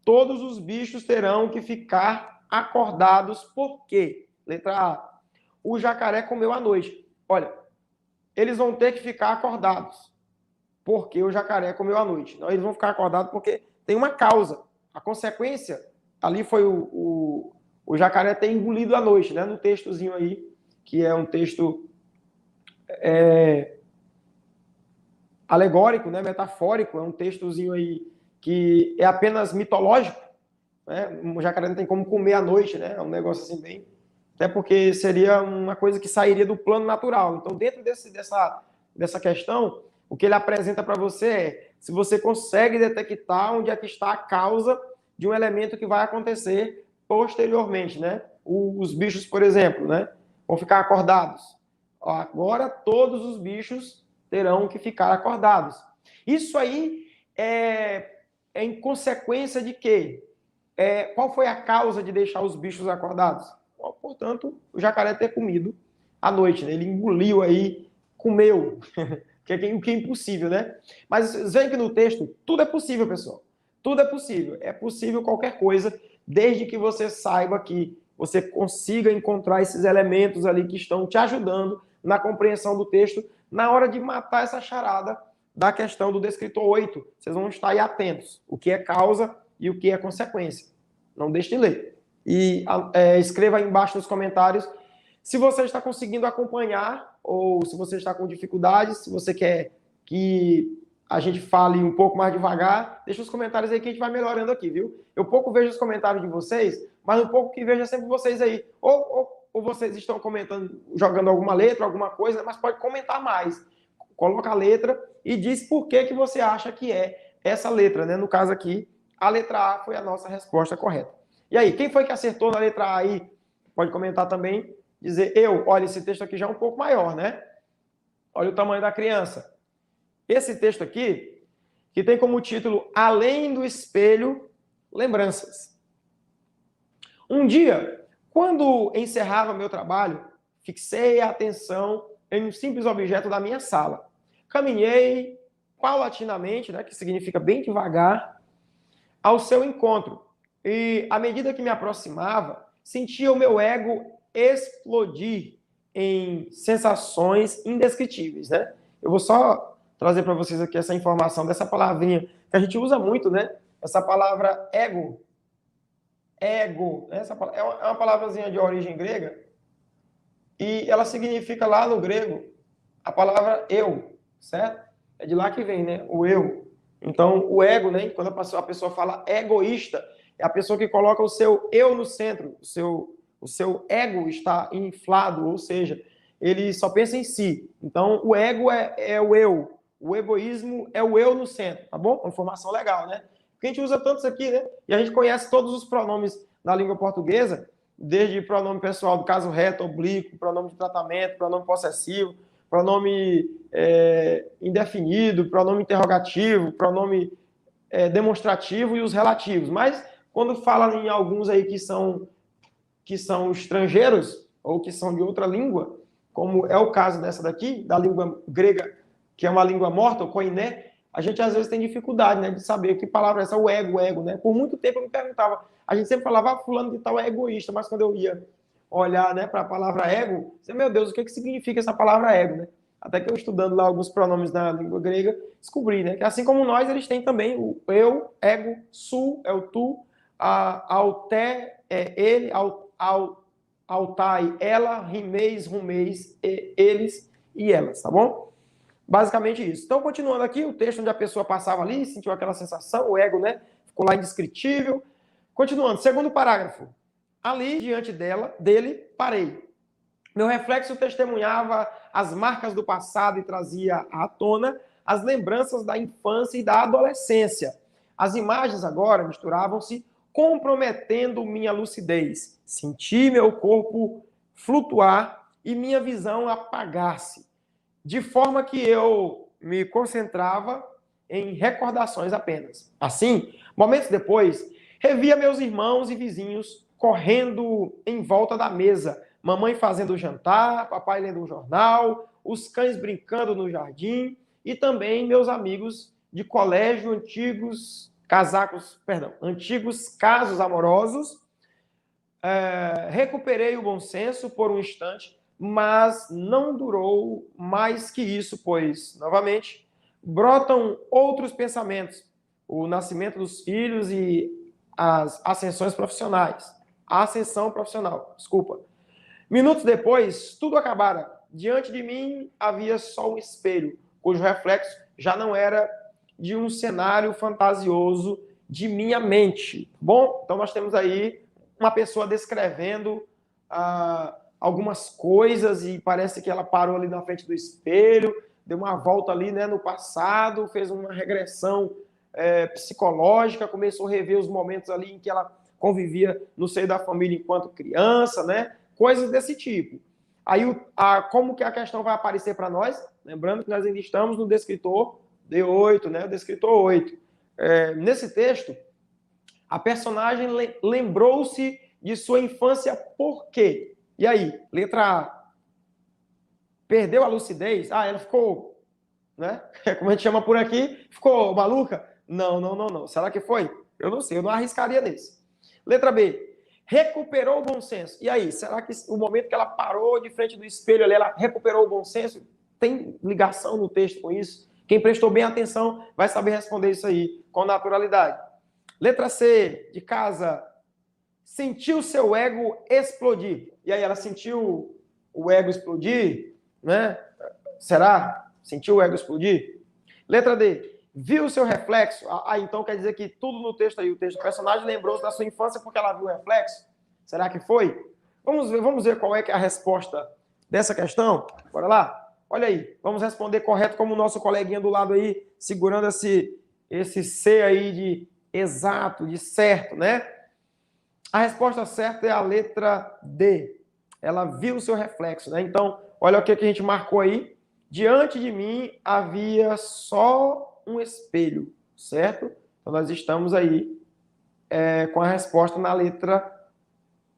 Speaker 2: todos os bichos terão que ficar acordados, por quê? Letra A, o jacaré comeu à noite. Olha, eles vão ter que ficar acordados, porque o jacaré comeu à noite. Não, eles vão ficar acordados porque tem uma causa. A consequência ali foi o jacaré ter engolido à noite, né? No textozinho aí, que é um texto alegórico, né, metafórico, é um textozinho aí que é apenas mitológico, né? O jacaré não tem como comer à noite, né? É um negócio assim bem... Até porque seria uma coisa que sairia do plano natural. Então, dentro dessa questão, o que ele apresenta para você é se você consegue detectar onde é que está a causa de um elemento que vai acontecer posteriormente, né? Os bichos, por exemplo, né, vão ficar acordados. Agora, todos os bichos terão que ficar acordados. Isso aí é em consequência de quê? Qual foi a causa de deixar os bichos acordados? Portanto, o jacaré ter comido à noite, né? Ele engoliu aí, comeu, o que é impossível, né? Mas veja que no texto, tudo é possível, pessoal. Tudo é possível. É possível qualquer coisa, desde que você saiba que você consiga encontrar esses elementos ali que estão te ajudando na compreensão do texto, na hora de matar essa charada da questão do descritor 8. Vocês vão estar aí atentos. O que é causa e o que é consequência. Não deixe de ler. E escreva aí embaixo nos comentários se você está conseguindo acompanhar ou se você está com dificuldades, se você quer que a gente fale um pouco mais devagar, deixa os comentários aí que a gente vai melhorando aqui, viu? Eu pouco vejo os comentários de vocês, mas um pouco que vejo é sempre vocês aí. Ou vocês estão comentando, jogando alguma letra, alguma coisa, mas pode comentar mais. Coloca a letra e diz por que você acha que é essa letra, né? No caso aqui, a letra A foi a nossa resposta correta. E aí, quem foi que acertou na letra A aí? Pode comentar também, dizer olha, esse texto aqui já é um pouco maior, né? Olha o tamanho da criança. Esse texto aqui, que tem como título Além do Espelho, Lembranças. Um dia, quando encerrava meu trabalho, fixei a atenção em um simples objeto da minha sala. Caminhei paulatinamente, né, que significa bem devagar, ao seu encontro. E, à medida que me aproximava, sentia o meu ego explodir em sensações indescritíveis, né? Eu vou só trazer para vocês aqui essa informação dessa palavrinha que a gente usa muito, né? Essa palavra ego. Ego. Essa é uma palavrazinha de origem grega e ela significa lá no grego a palavra eu, certo? É de lá que vem, né? O eu. Então, o ego, né? Quando a pessoa fala egoísta, é a pessoa que coloca o seu eu no centro, o seu ego está inflado, ou seja, ele só pensa em si. Então, o ego é o eu, o egoísmo é o eu no centro, tá bom? Uma informação legal, né? Porque a gente usa tanto isso aqui, né? E a gente conhece todos os pronomes na língua portuguesa, desde pronome pessoal do caso reto, oblíquo, pronome de tratamento, pronome possessivo, pronome indefinido, pronome interrogativo, pronome demonstrativo e os relativos. Mas quando fala em alguns aí que são estrangeiros ou que são de outra língua, como é o caso dessa daqui, da língua grega, que é uma língua morta, o koiné, a gente às vezes tem dificuldade, né, de saber que palavra é essa, o ego, né? Por muito tempo eu me perguntava, a gente sempre falava, fulano de tal é egoísta, mas quando eu ia olhar, né, para a palavra ego, eu, meu Deus, o que significa essa palavra ego, né? Até que eu estudando lá alguns pronomes na língua grega, descobri, né, que assim como nós, eles têm também o eu, ego, su é o tu, auté é ele, altai, ela, rimeis, rumeis, eles e elas, tá bom? Basicamente isso. Então, continuando aqui, o texto onde a pessoa passava ali, sentiu aquela sensação, o ego, né? Ficou lá indescritível. Continuando, segundo parágrafo. Ali, diante dele, parei. Meu reflexo testemunhava as marcas do passado e trazia à tona as lembranças da infância e da adolescência. As imagens agora misturavam-se, comprometendo minha lucidez. Senti meu corpo flutuar e minha visão apagar-se, de forma que eu me concentrava em recordações apenas. Assim, momentos depois, revia meus irmãos e vizinhos correndo em volta da mesa, mamãe fazendo o jantar, papai lendo um jornal, os cães brincando no jardim e também meus amigos de colégio, antigos casos amorosos. Recuperei o bom senso por um instante, mas não durou mais que isso, pois, novamente, brotam outros pensamentos, o nascimento dos filhos e as ascensões profissionais. A ascensão profissional, desculpa. Minutos depois, tudo acabara. Diante de mim havia só um espelho, cujo reflexo já não era de um cenário fantasioso de minha mente. Bom, então nós temos aí uma pessoa descrevendo algumas coisas e parece que ela parou ali na frente do espelho, deu uma volta ali, né, no passado, fez uma regressão psicológica, começou a rever os momentos ali em que ela convivia no seio da família enquanto criança, né? Coisas desse tipo. Aí, como que a questão vai aparecer para nós? Lembrando que nós ainda estamos no descritor D8, né? O descritor 8. Nesse texto, a personagem lembrou-se de sua infância por quê? E aí, letra A. Perdeu a lucidez? Ela ficou, né? Como a gente chama por aqui, ficou maluca? Não. Será que foi? Eu não sei, eu não arriscaria nesse. Letra B. Recuperou o bom senso. E aí, será que o momento que ela parou de frente do espelho ali, ela recuperou o bom senso? Tem ligação no texto com isso? Quem prestou bem atenção vai saber responder isso aí com naturalidade. Letra C, de casa. Sentiu seu ego explodir. E aí, ela sentiu o ego explodir? Né? Será? Sentiu o ego explodir? Letra D. Viu o seu reflexo? Então quer dizer que tudo no texto aí, o texto do personagem lembrou-se da sua infância porque ela viu o reflexo? Será que foi? Vamos ver qual é que é a resposta dessa questão? Bora lá? Olha aí, vamos responder correto como o nosso coleguinha do lado aí, segurando esse C aí de exato, de certo, né? A resposta certa é a letra D. Ela viu o seu reflexo, né? Então, olha o que a gente marcou aí. Diante de mim havia só um espelho, certo? Então, nós estamos aí com a resposta na letra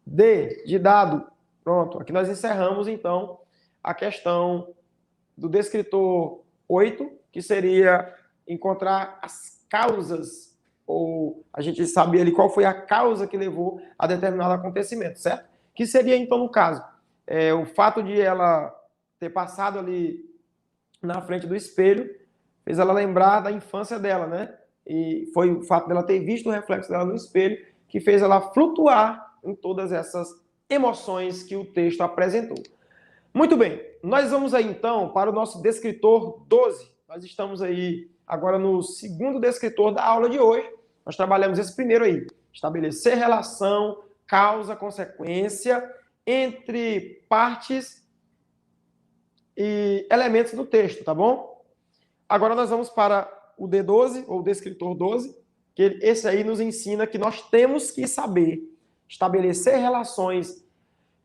Speaker 2: D, de dado. Pronto, aqui nós encerramos, então, a questão do descritor 8, que seria encontrar as causas, ou a gente saber ali qual foi a causa que levou a determinado acontecimento, certo? Que seria, então, no caso, o fato de ela ter passado ali na frente do espelho, fez ela lembrar da infância dela, né? E foi o fato dela ter visto o reflexo dela no espelho que fez ela flutuar em todas essas emoções que o texto apresentou. Muito bem, nós vamos aí então para o nosso descritor 12. Nós estamos aí agora no segundo descritor da aula de hoje. Nós trabalhamos esse primeiro aí, estabelecer relação, causa, consequência entre partes e elementos do texto, tá bom? Agora nós vamos para o D12, ou descritor 12, que esse aí nos ensina que nós temos que saber estabelecer relações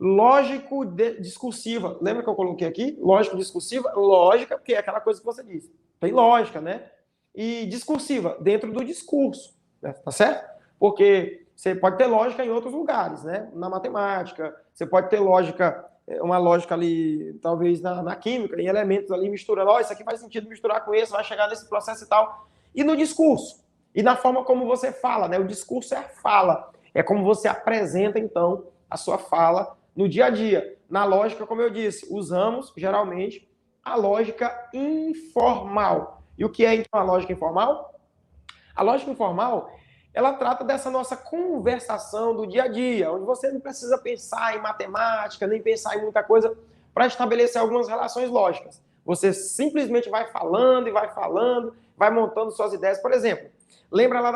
Speaker 2: lógico-discursiva. Lembra que eu coloquei aqui? Lógico-discursiva? Lógica, porque é aquela coisa que você disse. Tem lógica, né? E discursiva, dentro do discurso, né? Tá certo? Porque você pode ter lógica em outros lugares, né? Na matemática, você pode ter lógica, uma lógica ali, talvez na química, em elementos ali misturando. Isso aqui faz sentido misturar com esse, vai chegar nesse processo e tal. E no discurso. E na forma como você fala, né? O discurso é a fala. É como você apresenta, então, a sua fala no dia a dia. Na lógica, como eu disse, usamos, geralmente, a lógica informal. E o que é, então, a lógica informal? A lógica informal, ela trata dessa nossa conversação do dia a dia, onde você não precisa pensar em matemática, nem pensar em muita coisa para estabelecer algumas relações lógicas. Você simplesmente vai falando e vai montando suas ideias. Por exemplo, lembra lá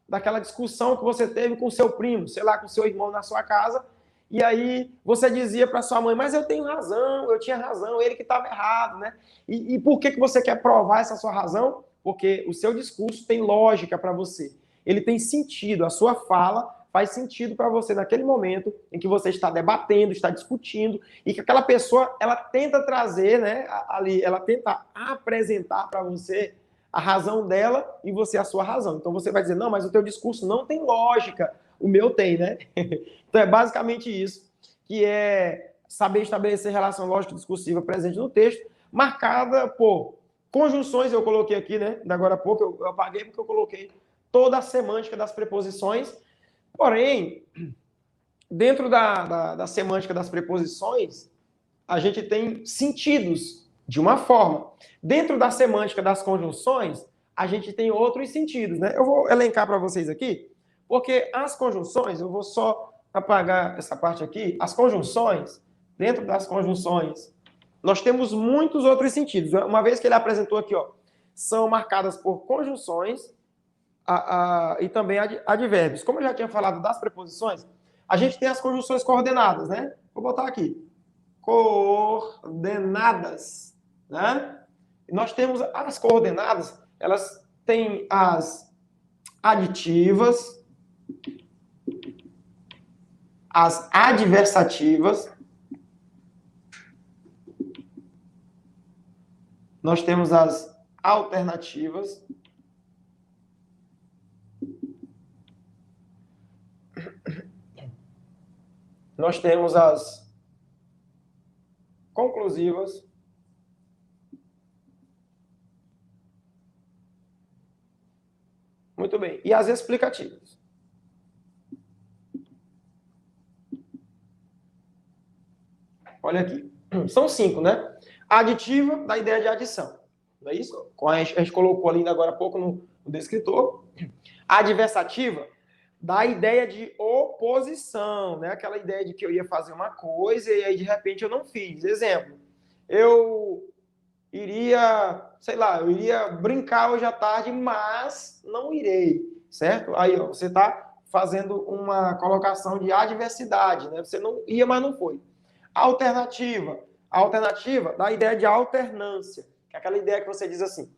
Speaker 2: daquela discussão que você teve com o seu primo, sei lá, com o seu irmão na sua casa, e aí você dizia para sua mãe, mas eu tenho razão, eu tinha razão, ele que estava errado, né? E por que você quer provar essa sua razão? Porque o seu discurso tem lógica para você. Ele tem sentido, a sua fala faz sentido para você naquele momento em que você está debatendo, está discutindo, e que aquela pessoa, ela tenta trazer, né, ali, ela tenta apresentar para você a razão dela e você a sua razão. Então você vai dizer, não, mas o teu discurso não tem lógica, o meu tem, né? Então é basicamente isso, que é saber estabelecer relação lógico-discursiva presente no texto, marcada por conjunções, eu coloquei aqui, né? Da agora a pouco, eu apaguei porque eu coloquei toda a semântica das preposições. Porém, dentro da semântica das preposições, a gente tem sentidos de uma forma. Dentro da semântica das conjunções, a gente tem outros sentidos, né? Eu vou elencar para vocês aqui, porque as conjunções, eu vou só apagar essa parte aqui, as conjunções, dentro das conjunções, nós temos muitos outros sentidos. Uma vez que ele apresentou aqui, ó, são marcadas por conjunções e também advérbios. Como eu já tinha falado das preposições, a gente tem as conjunções coordenadas, né? Vou botar aqui. Coordenadas, né? E nós temos as coordenadas, elas têm as aditivas, as adversativas, nós temos as alternativas, nós temos as conclusivas, muito bem, e as explicativas. Olha aqui, são 5, né? A aditiva dá ideia de adição, não é isso? A gente colocou ali agora há pouco no descritor. A adversativa dá a ideia de oposição, né? Aquela ideia de que eu ia fazer uma coisa e aí de repente eu não fiz. Exemplo, eu iria, sei lá, eu iria brincar hoje à tarde, mas não irei, certo? Aí, ó, você está fazendo uma colocação de adversidade, né? Você não ia, mas não foi. Alternativa. A alternativa dá a ideia de alternância, que é aquela ideia que você diz assim,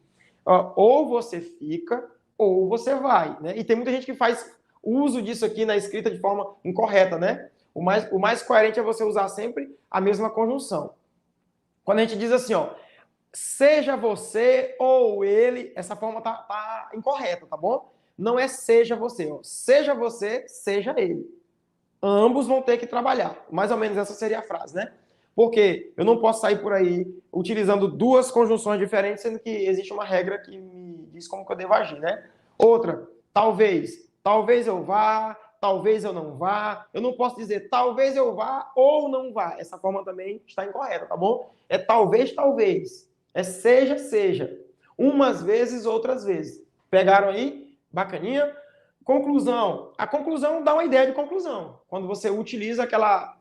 Speaker 2: ó, ou você fica, ou você vai, né? E tem muita gente que faz uso disso aqui na escrita de forma incorreta, né? O mais coerente é você usar sempre a mesma conjunção. Quando a gente diz assim, ó, seja você ou ele, essa forma tá incorreta, tá bom? Não é seja você, ó. Seja você, seja ele. Ambos vão ter que trabalhar. Mais ou menos essa seria a frase, né? Porque eu não posso sair por aí utilizando duas conjunções diferentes, sendo que existe uma regra que me diz como que eu devo agir, né? Outra, talvez. Talvez eu vá, talvez eu não vá. Eu não posso dizer talvez eu vá ou não vá. Essa forma também está incorreta, tá bom? É talvez, talvez. É seja, seja. Umas vezes, outras vezes. Pegaram aí? Bacaninha? Conclusão. A conclusão dá uma ideia de conclusão. Quando você utiliza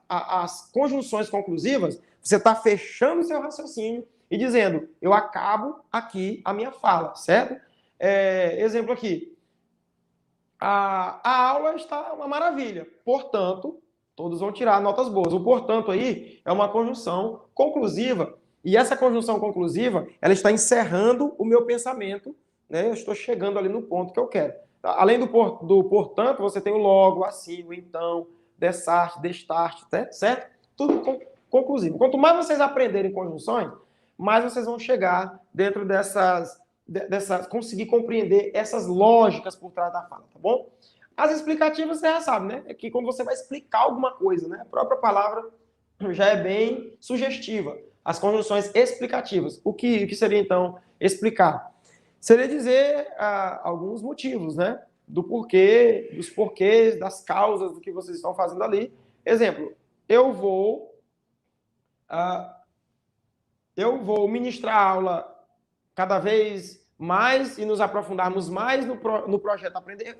Speaker 2: as conjunções conclusivas, você está fechando o seu raciocínio e dizendo, eu acabo aqui a minha fala, certo? Exemplo aqui. A aula está uma maravilha. Portanto, todos vão tirar notas boas. O portanto aí é uma conjunção conclusiva. E essa conjunção conclusiva, ela está encerrando o meu pensamento, né? Eu estou chegando ali no ponto que eu quero. Além do portanto, você tem o logo, assim, o então, dessarte, destarte, certo? Tudo conclusivo. Quanto mais vocês aprenderem conjunções, mais vocês vão chegar dentro conseguir compreender essas lógicas por trás da fala, tá bom? As explicativas você já sabe, né? É que quando você vai explicar alguma coisa, né? A própria palavra já é bem sugestiva. As conjunções explicativas. O que seria, então, explicar? Seria dizer alguns motivos, né? Do porquê, dos porquês, das causas do que vocês estão fazendo ali. Exemplo, eu vou ministrar a aula cada vez mais e nos aprofundarmos mais no projeto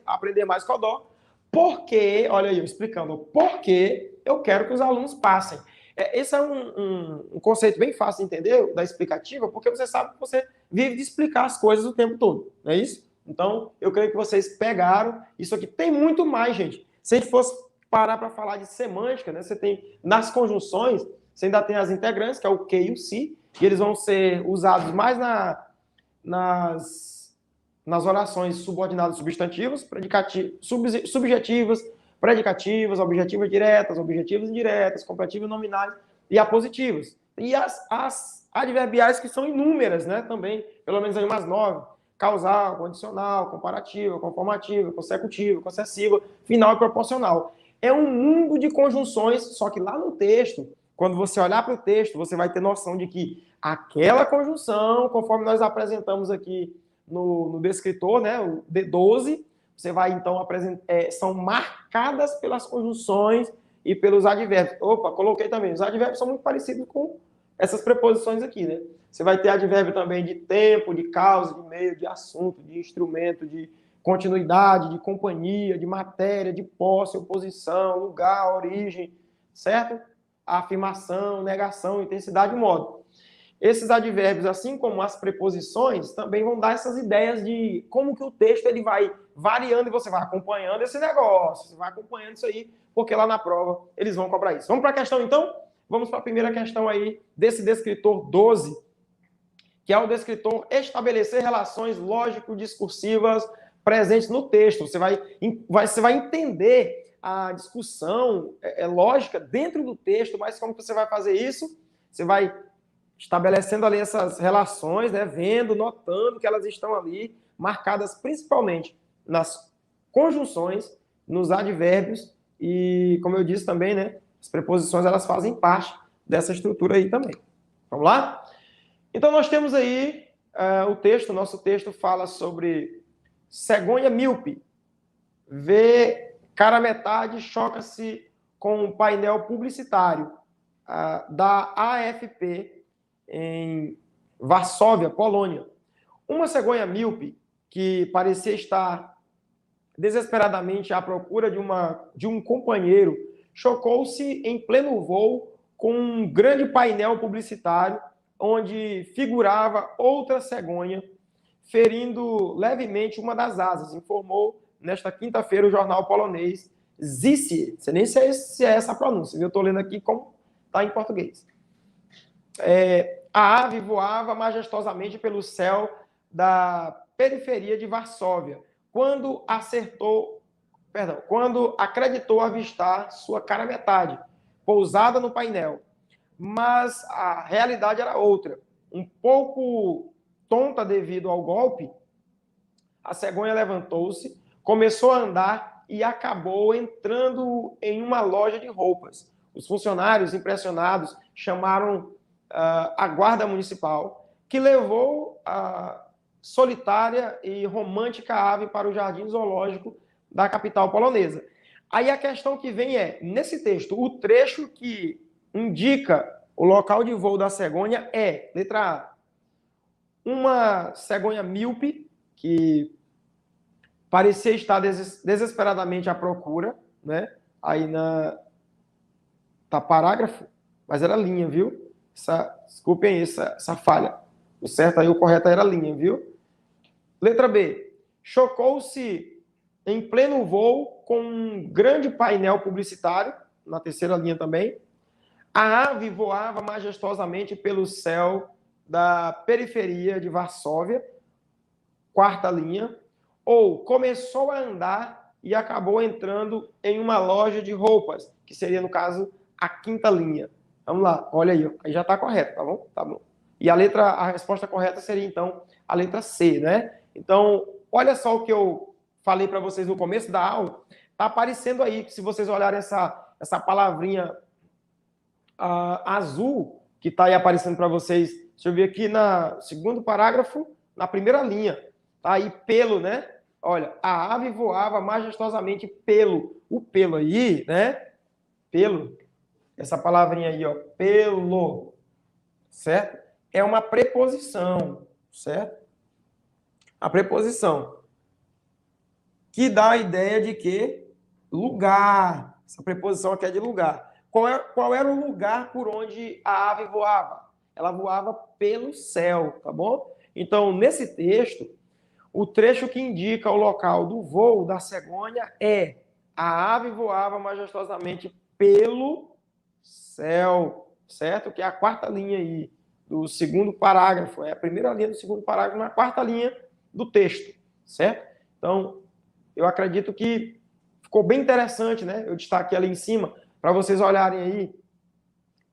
Speaker 2: Aprender Mais Codó, porque, olha aí, eu explicando, porque eu quero que os alunos passem. Esse é um conceito bem fácil de entender, da explicativa, porque você sabe que você vive de explicar as coisas o tempo todo, não é isso? Então, eu creio que vocês pegaram isso aqui. Tem muito mais, gente. Se a gente fosse parar para falar de semântica, né, você tem, nas conjunções, você ainda tem as integrantes, que é o que e o se, que eles vão ser usados mais nas orações subordinadas substantivas, subjetivas, predicativas, objetivas diretas, objetivas indiretas, completivas nominais e apositivas. E as adverbiais, que são inúmeras, né? Também, pelo menos aí umas 9. Causal, condicional, comparativa, conformativa, consecutiva, concessiva, final e proporcional. É um mundo de conjunções, só que lá no texto, quando você olhar para o texto, você vai ter noção de que aquela conjunção, conforme nós apresentamos aqui no descritor, né, o D12, você vai então apresentar, são marcadas pelas conjunções e pelos advérbios. Opa, coloquei também. Os advérbios são muito parecidos com essas preposições aqui, né? Você vai ter advérbio também de tempo, de causa, de meio, de assunto, de instrumento, de continuidade, de companhia, de matéria, de posse, oposição, lugar, origem, certo? Afirmação, negação, intensidade e modo. esses advérbios, assim como as preposições, também vão dar essas ideias de como que o texto ele vai variando e você vai acompanhando esse negócio, você vai acompanhando isso aí, porque lá na prova eles vão cobrar isso. Vamos para a questão, então? Vamos para a primeira questão aí desse descritor 12, que é o descritor estabelecer relações lógico-discursivas presentes no texto. Você vai entender a discussão lógica dentro do texto, mas como que você vai fazer isso? Você vai estabelecendo ali essas relações, né, vendo, notando que elas estão ali, marcadas principalmente nas conjunções, nos advérbios e, como eu disse também, né, as preposições elas fazem parte dessa estrutura aí também. Vamos lá? Então nós temos aí o nosso texto fala sobre cegonha míope, vê cara metade, choca-se com o painel publicitário da AFP em Varsóvia, Polônia. Uma cegonha míope que parecia estar desesperadamente à procura de um companheiro chocou-se em pleno voo com um grande painel publicitário onde figurava outra cegonha ferindo levemente uma das asas, informou nesta quinta-feira o jornal polonês Zycie. Você nem sei se é essa a pronúncia, eu estou lendo aqui como está em português. A ave voava majestosamente pelo céu da periferia de Varsóvia, quando acreditou avistar sua cara metade, pousada no painel. Mas a realidade era outra. Um pouco tonta devido ao golpe, a cegonha levantou-se, começou a andar e acabou entrando em uma loja de roupas. Os funcionários, impressionados, chamaram a guarda municipal, que levou a solitária e romântica ave para o jardim zoológico da capital polonesa. Aí a questão que vem nesse texto, o trecho que indica o local de voo da cegonha é, letra A, uma cegonha míope, que parecia estar desesperadamente à procura, né? Aí tá parágrafo, mas era linha, viu? Desculpem essa falha. O certo aí, o correto era linha, viu? Letra B. Chocou-se em pleno voo com um grande painel publicitário, na terceira linha também. A ave voava majestosamente pelo céu da periferia de Varsóvia, quarta linha. Ou começou a andar e acabou entrando em uma loja de roupas, que seria, no caso, a quinta linha. Vamos lá, olha aí, aí já está correto, tá bom? Tá bom. E a resposta correta seria, então, a letra C, né? Então, olha só o que eu falei para vocês no começo da aula. Está aparecendo aí, se vocês olharem essa palavrinha azul, que está aí aparecendo para vocês. Deixa eu ver aqui no segundo parágrafo, na primeira linha. Tá aí pelo, né? Olha, a ave voava majestosamente pelo. O pelo aí, né? Pelo. Essa palavrinha aí, ó, pelo, certo? É uma preposição, certo? A preposição que dá a ideia de que lugar. Essa preposição aqui é de lugar. Qual era o lugar por onde a ave voava? Ela voava pelo céu, tá bom? Então, nesse texto, o trecho que indica o local do voo da cegonha é: a ave voava majestosamente pelo céu, certo? Que é a quarta linha aí do segundo parágrafo, é a primeira linha do segundo parágrafo na quarta linha do texto, certo? Então, eu acredito que ficou bem interessante, né? Eu destaquei ali em cima para vocês olharem aí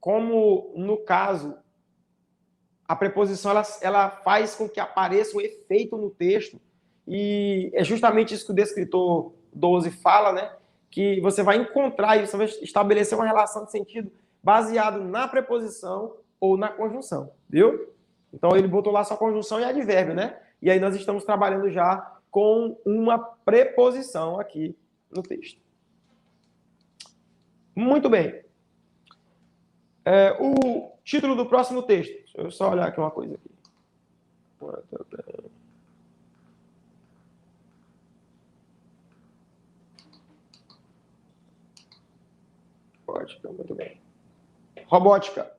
Speaker 2: como, no caso, a preposição ela faz com que apareça um efeito no texto, e é justamente isso que o descritor 12 fala, né? Que você vai encontrar e você vai estabelecer uma relação de sentido baseado na preposição ou na conjunção, viu? Então ele botou lá só conjunção e advérbio, né? E aí nós estamos trabalhando já com uma preposição aqui no texto. Muito bem. O título do próximo texto. Deixa eu só olhar aqui uma coisa aqui. Robótica, muito bem. Robótica.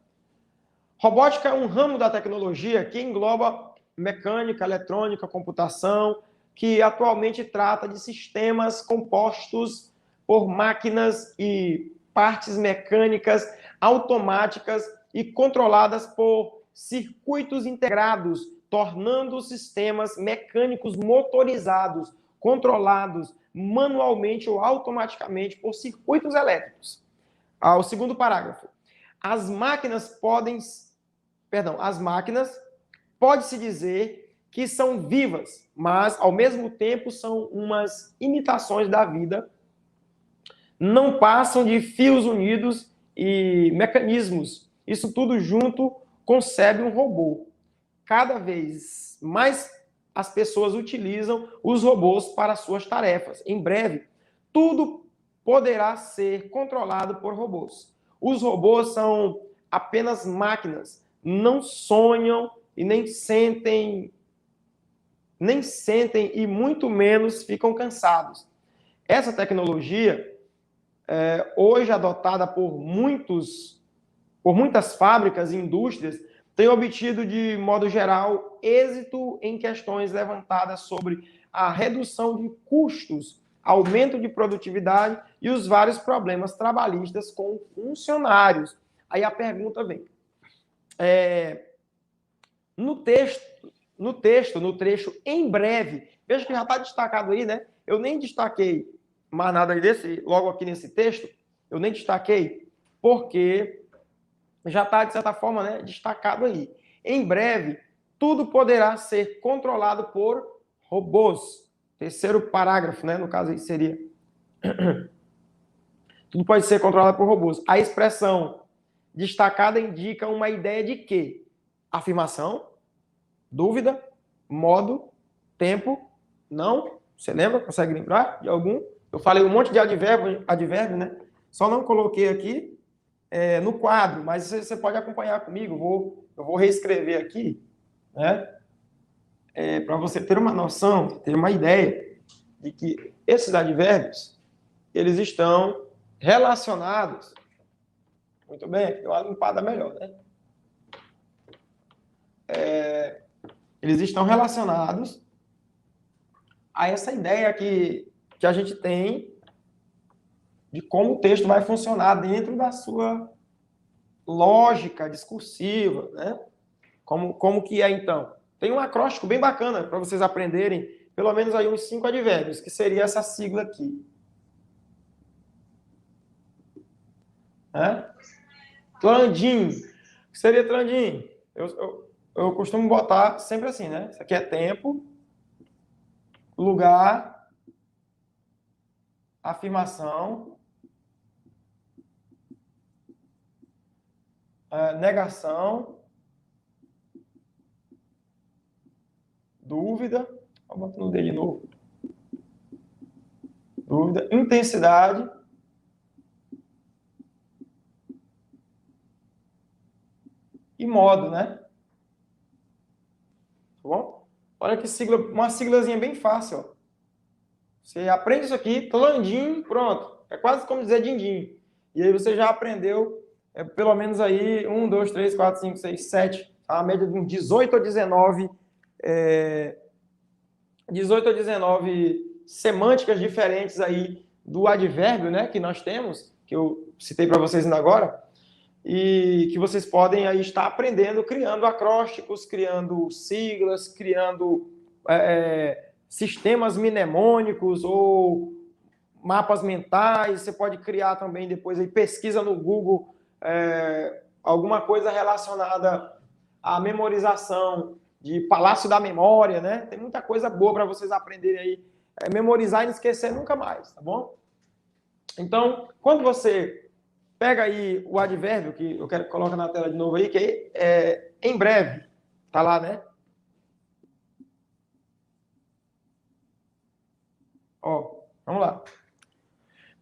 Speaker 2: Robótica é um ramo da tecnologia que engloba mecânica, eletrônica, computação, que atualmente trata de sistemas compostos por máquinas e partes mecânicas automáticas e controladas por circuitos integrados, tornando os sistemas mecânicos motorizados, controlados manualmente ou automaticamente por circuitos elétricos. O segundo parágrafo. As máquinas pode-se dizer que são vivas, mas ao mesmo tempo são umas imitações da vida, não passam de fios unidos e mecanismos. Isso tudo junto concebe um robô. Cada vez mais as pessoas utilizam os robôs para suas tarefas. Em breve, tudo poderá ser controlado por robôs. Os robôs são apenas máquinas, não sonham e nem sentem e muito menos ficam cansados. Essa tecnologia, hoje adotada por muitas fábricas e indústrias, tem obtido, de modo geral, êxito em questões levantadas sobre a redução de custos, aumento de produtividade e os vários problemas trabalhistas com funcionários. Aí a pergunta vem. No trecho em breve, veja que já está destacado aí, né? Eu nem destaquei mais nada logo aqui nesse texto, eu nem destaquei, porque já está, de certa forma, né, destacado aí. Em breve, tudo poderá ser controlado por robôs. Terceiro parágrafo, né? No caso aí seria. Tudo pode ser controlado por robôs. A expressão destacada indica uma ideia de quê? Afirmação, dúvida, modo, tempo, não. Você lembra? Consegue lembrar de algum? Eu falei um monte de advérbio, né? Só não coloquei aqui no quadro, mas você pode acompanhar comigo. Eu vou reescrever aqui, né? Para você ter uma noção, ter uma ideia de que esses advérbios, eles estão relacionados. Muito bem, deu uma limpada melhor, né? Eles estão relacionados a essa ideia que a gente tem de como o texto vai funcionar dentro da sua lógica discursiva, né? Como que é, então? Tem um acróstico bem bacana para vocês aprenderem, pelo menos aí uns 5 advérbios, que seria essa sigla aqui. Tlandim. O que seria tlandim? Eu costumo botar sempre assim, né? Isso aqui é tempo, lugar, afirmação, negação, dúvida, vou botar no D de novo, dúvida, intensidade, e modo, né? Tá bom? Olha que sigla, uma siglazinha bem fácil, ó. Você aprende isso aqui, tlandim, pronto. É quase como dizer din-din. E aí você já aprendeu pelo menos aí 1, 2, 3, 4, 5, 6, 7, a média de 18 a 19 semânticas diferentes aí do advérbio, né, que nós temos, que eu citei para vocês ainda agora, e que vocês podem aí estar aprendendo, criando acrósticos, criando siglas, criando sistemas mnemônicos ou mapas mentais. Você pode criar também depois aí, pesquisa no Google, alguma coisa relacionada à memorização de Palácio da Memória, né? Tem muita coisa boa para vocês aprenderem aí, memorizar e não esquecer nunca mais, tá bom? Então, quando você pega aí o advérbio, que eu quero que coloque na tela de novo aí, que é em breve, tá lá, né? Ó, vamos lá.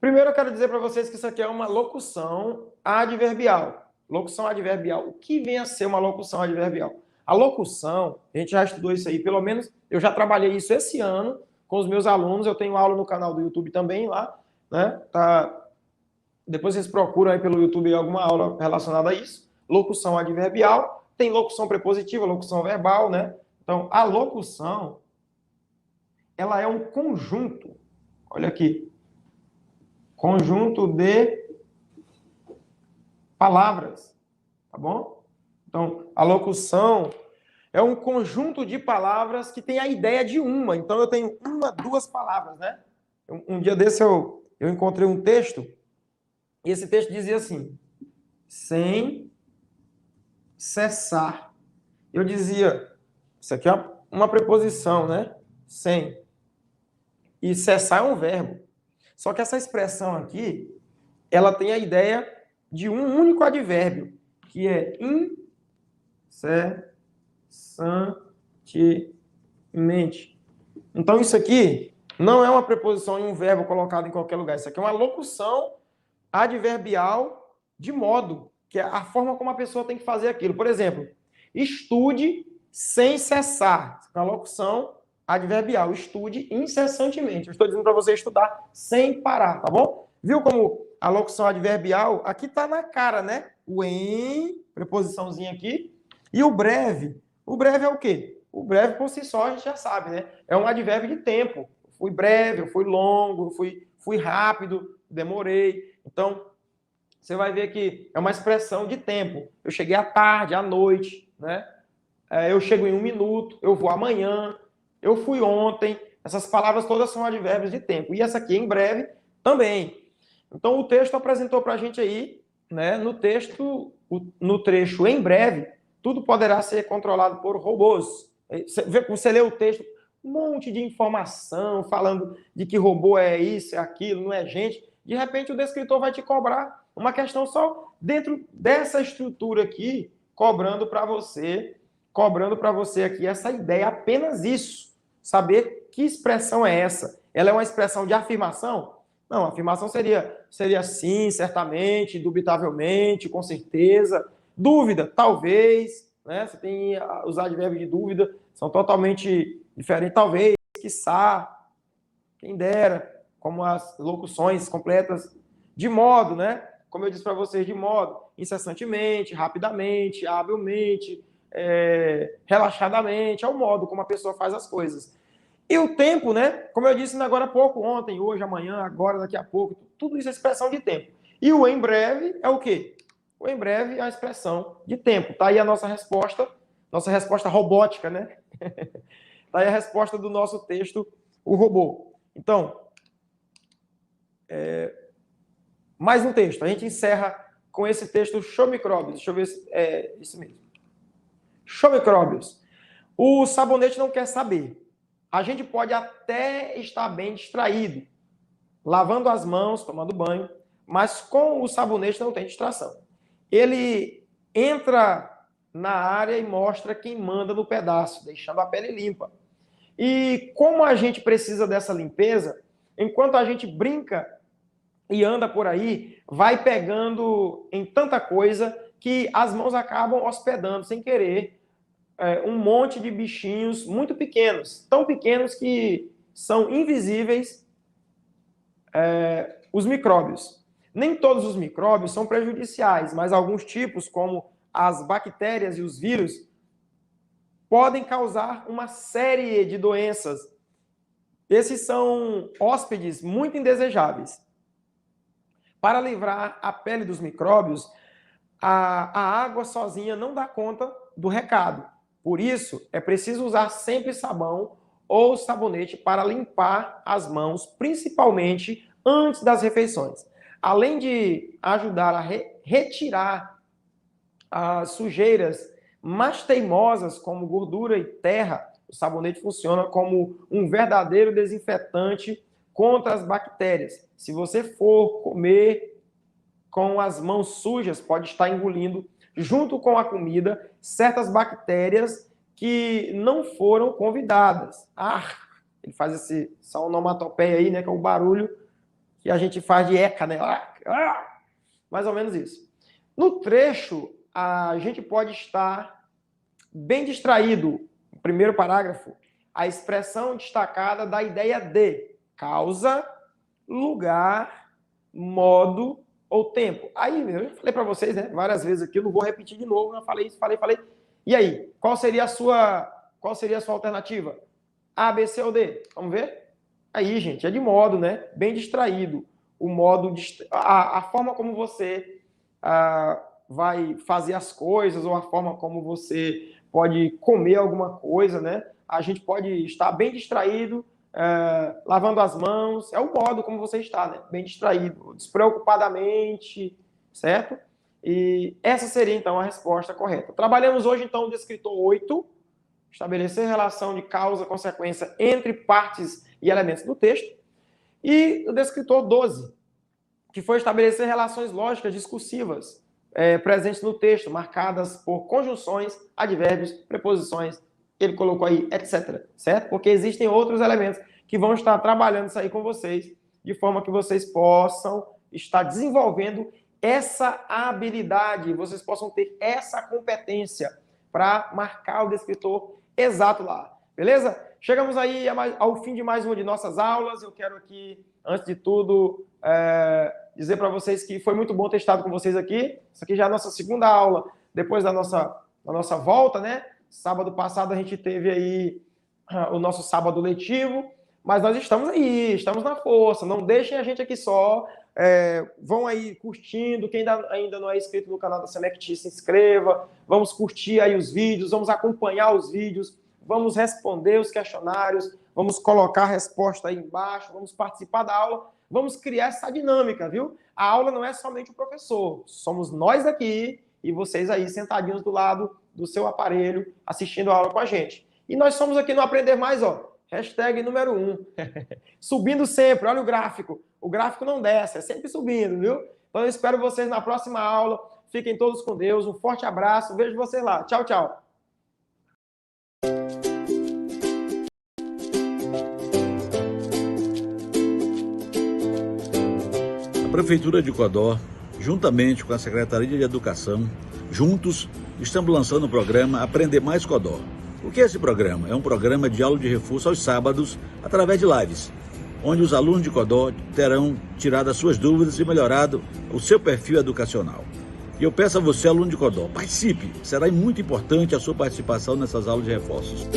Speaker 2: Primeiro eu quero dizer para vocês que isso aqui é uma locução adverbial. Locução adverbial. O que vem a ser uma locução adverbial? A locução, a gente já estudou isso aí, pelo menos eu já trabalhei isso esse ano com os meus alunos. Eu tenho aula no canal do YouTube também lá, né? Depois vocês procuram aí pelo YouTube alguma aula relacionada a isso. locução adverbial, tem locução prepositiva, locução verbal, né? Então, a locução, ela é um conjunto, olha aqui, conjunto de palavras, tá bom? Então, a locução é um conjunto de palavras que tem a ideia de uma. Então, eu tenho uma, duas palavras, né? Um dia desse eu encontrei um texto, e esse texto dizia assim, sem cessar. Eu dizia, isso aqui é uma preposição, né? Sem. E cessar é um verbo. Só que essa expressão aqui, ela tem a ideia de um único advérbio, que é incessantemente. Então, isso aqui não é uma preposição e um verbo colocado em qualquer lugar. Isso aqui é uma locução adverbial de modo, que é a forma como a pessoa tem que fazer aquilo. Por exemplo, estude sem cessar. Isso é uma locução adverbial. Estude incessantemente. Eu estou dizendo para você estudar sem parar, tá bom? Viu como a locução adverbial aqui está na cara, né? O em, preposiçãozinha aqui, e o breve. O breve é o quê? O breve, por si só, a gente já sabe, né? É um advérbio de tempo. Eu fui breve, eu fui longo, eu fui rápido, demorei. Então, você vai ver que é uma expressão de tempo. Eu cheguei à tarde, à noite, né? Eu chego em 1 minuto, eu vou amanhã, eu fui ontem. Essas palavras todas são advérbios de tempo. E essa aqui, em breve, também. Então, o texto apresentou para a gente aí, né? No texto, no trecho em breve, tudo poderá ser controlado por robôs. Você lê o texto, um monte de informação falando de que robô é isso, é aquilo, não é gente. De repente, o descritor vai te cobrar uma questão só dentro dessa estrutura aqui, cobrando para você aqui essa ideia, apenas isso. Saber que expressão é essa. Ela é uma expressão de afirmação? Não, a afirmação seria sim, certamente, indubitavelmente, com certeza. Dúvida, talvez, né? Você tem os advérbios de dúvida, são totalmente diferentes. Talvez, quiçá, quem dera, como as locuções completas de modo, né? Como eu disse para vocês, de modo, incessantemente, rapidamente, habilmente, relaxadamente, é o modo como a pessoa faz as coisas. E o tempo, né? Como eu disse agora há pouco, ontem, hoje, amanhã, agora, daqui a pouco, tudo isso é expressão de tempo. E o em breve é o quê? O em breve é a expressão de tempo. Tá aí a nossa resposta robótica, né? Tá aí a resposta do nosso texto, o robô. Então, mais um texto. A gente encerra com esse texto Showmicróbios. Deixa eu ver se é isso mesmo. Showmicróbios. O sabonete não quer saber. A gente pode até estar bem distraído, lavando as mãos, tomando banho, mas com o sabonete não tem distração. Ele entra na área e mostra quem manda no pedaço, deixando a pele limpa. E como a gente precisa dessa limpeza, enquanto a gente brinca e anda por aí, vai pegando em tanta coisa que as mãos acabam hospedando, sem querer, um monte de bichinhos muito pequenos, tão pequenos que são invisíveis os micróbios. Nem todos os micróbios são prejudiciais, mas alguns tipos, como as bactérias e os vírus, podem causar uma série de doenças. Esses são hóspedes muito indesejáveis. Para livrar a pele dos micróbios, a água sozinha não dá conta do recado. Por isso, é preciso usar sempre sabão ou sabonete para limpar as mãos, principalmente antes das refeições. Além de ajudar a retirar as sujeiras mais teimosas, como gordura e terra, o sabonete funciona como um verdadeiro desinfetante contra as bactérias. Se você for comer com as mãos sujas, pode estar engolindo, junto com a comida, certas bactérias que não foram convidadas. Ele faz essa onomatopeia aí, né, que é o barulho que a gente faz de eca, né? Mais ou menos isso. No trecho, a gente pode estar bem distraído. No primeiro parágrafo, a expressão destacada da ideia de causa, lugar, modo ou tempo? Aí, eu já falei para vocês, né, várias vezes aqui, eu não vou repetir de novo, eu falei isso, falei. E aí, qual seria a sua alternativa? A, B, C ou D? Vamos ver? Aí, gente, é de modo, né, bem distraído. A forma como você vai fazer as coisas, ou a forma como você pode comer alguma coisa, né? A gente pode estar bem distraído, lavando as mãos, é o modo como você está, né? Bem distraído, despreocupadamente, certo? E essa seria, então, a resposta correta. Trabalhamos hoje, então, o descritor 8, estabelecer relação de causa-consequência entre partes e elementos do texto, e o descritor 12, que foi estabelecer relações lógicas discursivas presentes no texto, marcadas por conjunções, advérbios, preposições, ele colocou aí, etc. Certo? Porque existem outros elementos que vão estar trabalhando isso aí com vocês, de forma que vocês possam estar desenvolvendo essa habilidade, vocês possam ter essa competência para marcar o descritor exato lá. Beleza? Chegamos aí ao fim de mais uma de nossas aulas. Eu quero aqui, antes de tudo, dizer para vocês que foi muito bom ter estado com vocês aqui. Isso aqui já é a nossa segunda aula, depois da nossa volta, né? Sábado passado a gente teve aí o nosso sábado letivo, mas nós estamos aí, estamos na força. Não deixem a gente aqui só. Vão aí curtindo. Quem ainda não é inscrito no canal da Semect, se inscreva. Vamos curtir aí os vídeos, vamos acompanhar os vídeos, vamos responder os questionários, vamos colocar a resposta aí embaixo, vamos participar da aula, vamos criar essa dinâmica, viu? A aula não é somente o professor, somos nós aqui e vocês aí sentadinhos do lado do seu aparelho, assistindo a aula com a gente. E nós somos aqui no Aprender Mais, ó, hashtag número 1. Subindo sempre, olha o gráfico. O gráfico não desce, é sempre subindo, viu? Então eu espero vocês na próxima aula. Fiquem todos com Deus, um forte abraço, vejo vocês lá. Tchau, tchau.
Speaker 3: A Prefeitura de Codó, juntamente com a Secretaria de Educação, juntos, estamos lançando o programa Aprender Mais Codó. O que é esse programa? É um programa de aula de reforço aos sábados, através de lives, onde os alunos de Codó terão tirado as suas dúvidas e melhorado o seu perfil educacional. E eu peço a você, aluno de Codó, participe. Será muito importante a sua participação nessas aulas de reforços.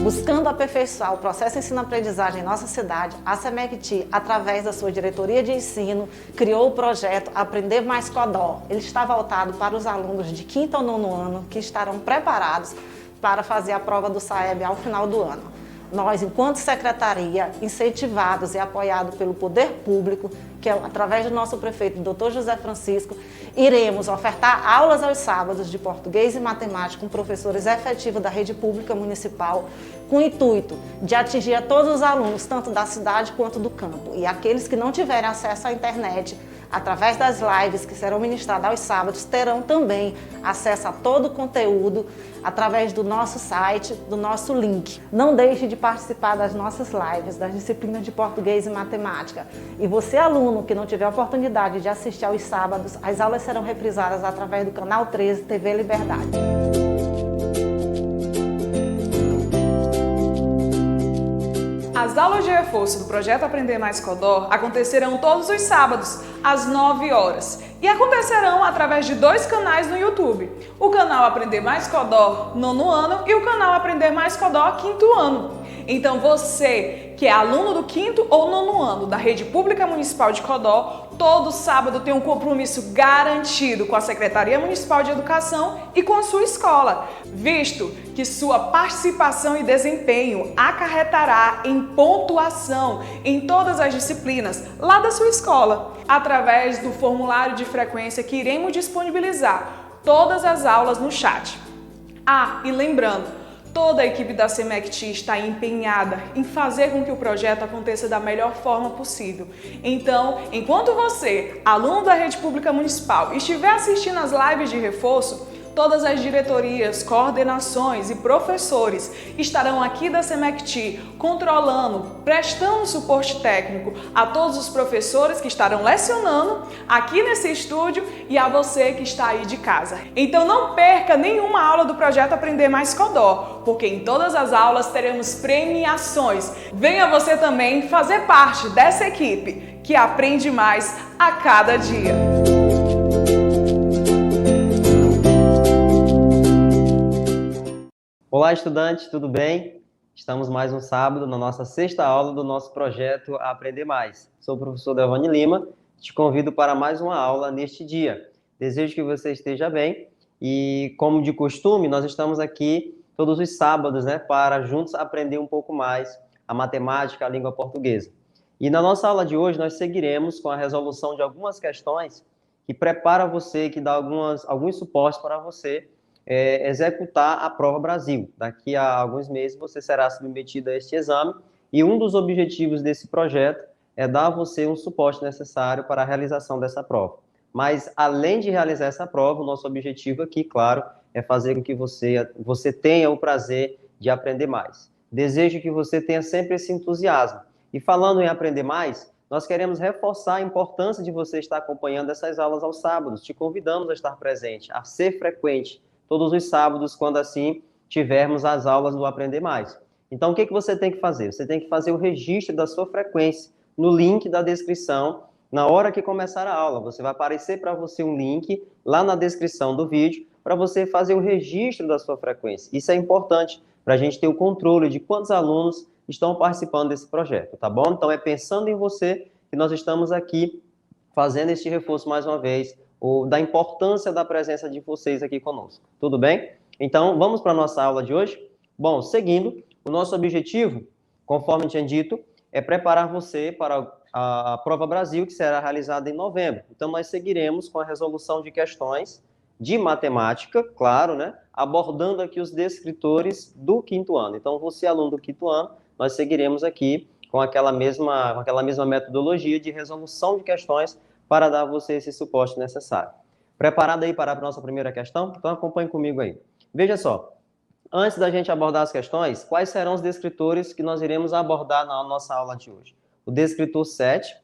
Speaker 4: Buscando aperfeiçoar o processo ensino-aprendizagem em nossa cidade, a Semect, através da sua diretoria de ensino, criou o projeto Aprender Mais Codó. Ele está voltado para os alunos de 5º ao 9º ano que estarão preparados para fazer a prova do SAEB ao final do ano. Nós, enquanto secretaria, incentivados e apoiados pelo poder público, que é através do nosso prefeito, Dr. José Francisco, iremos ofertar aulas aos sábados de português e matemática com professores efetivos da rede pública municipal, com o intuito de atingir a todos os alunos, tanto da cidade quanto do campo. E aqueles que não tiverem acesso à internet, através das lives que serão ministradas aos sábados, terão também acesso a todo o conteúdo através do nosso site, do nosso link. Não deixe de participar das nossas lives, das disciplinas de português e matemática. E você, aluno, que não tiver a oportunidade de assistir aos sábados, as aulas serão reprisadas através do canal 13 TV Liberdade.
Speaker 5: As aulas de reforço do projeto Aprender Mais Codó acontecerão todos os sábados, às 9 horas. E acontecerão através de 2 canais no YouTube. O canal Aprender Mais Codó 9º ano e o canal Aprender Mais Codó 5º ano. Então você, que é aluno do 5º ou 9º ano da Rede Pública Municipal de Codó, todo sábado tem um compromisso garantido com a Secretaria Municipal de Educação e com a sua escola, visto que sua participação e desempenho acarretará em pontuação em todas as disciplinas lá da sua escola, através do formulário de frequência que iremos disponibilizar todas as aulas no chat. Ah, e lembrando, toda a equipe da Semect está empenhada em fazer com que o projeto aconteça da melhor forma possível. Então, enquanto você, aluno da Rede Pública Municipal, estiver assistindo às lives de reforço, Todas as diretorias, coordenações e professores estarão aqui da SEMEC-T controlando, prestando suporte técnico a todos os professores que estarão lecionando aqui nesse estúdio e a você que está aí de casa. Então não perca nenhuma aula do projeto Aprender Mais Codó, porque em todas as aulas teremos premiações. Venha você também fazer parte dessa equipe que aprende mais a cada dia.
Speaker 6: Olá, estudantes, tudo bem? Estamos mais um sábado na nossa sexta aula do nosso projeto Aprender Mais. Sou o professor Delvani Lima, te convido para mais uma aula neste dia. Desejo que você esteja bem e, como de costume, nós estamos aqui todos os sábados, para juntos aprender um pouco mais a matemática, a língua portuguesa. E na nossa aula de hoje nós seguiremos com a resolução de algumas questões que prepara você, que dá alguns suportes para você executar a Prova Brasil. Daqui a alguns meses você será submetido a este exame e um dos objetivos desse projeto é dar a você um suporte necessário para a realização dessa prova. Mas, além de realizar essa prova, o nosso objetivo aqui, claro, é fazer com que você tenha o prazer de aprender mais. Desejo que você tenha sempre esse entusiasmo. E falando em aprender mais, nós queremos reforçar a importância de você estar acompanhando essas aulas aos sábados. Te convidamos a estar presente, a ser frequente, todos os sábados, quando assim tivermos as aulas do Aprender Mais. Então, o que você tem que fazer? Você tem que fazer o registro da sua frequência no link da descrição. Na hora que começar a aula, vai aparecer para você um link lá na descrição do vídeo para você fazer o registro da sua frequência. Isso é importante para a gente ter o controle de quantos alunos estão participando desse projeto, tá bom? Então, é pensando em você que nós estamos aqui fazendo este reforço mais uma vez, da importância da presença de vocês aqui conosco. Tudo bem? Então, vamos para a nossa aula de hoje? Bom, seguindo, o nosso objetivo, conforme tinha dito, é preparar você para a Prova Brasil, que será realizada em novembro. Então, nós seguiremos com a resolução de questões de matemática, claro, abordando aqui os descritores do quinto ano. Então, você, aluno do quinto ano, nós seguiremos aqui com aquela mesma metodologia de resolução de questões para dar a você esse suporte necessário. Preparado aí para a nossa primeira questão? Então acompanhe comigo aí. Veja só, antes da gente abordar as questões, quais serão os descritores que nós iremos abordar na nossa aula de hoje? O descritor 7,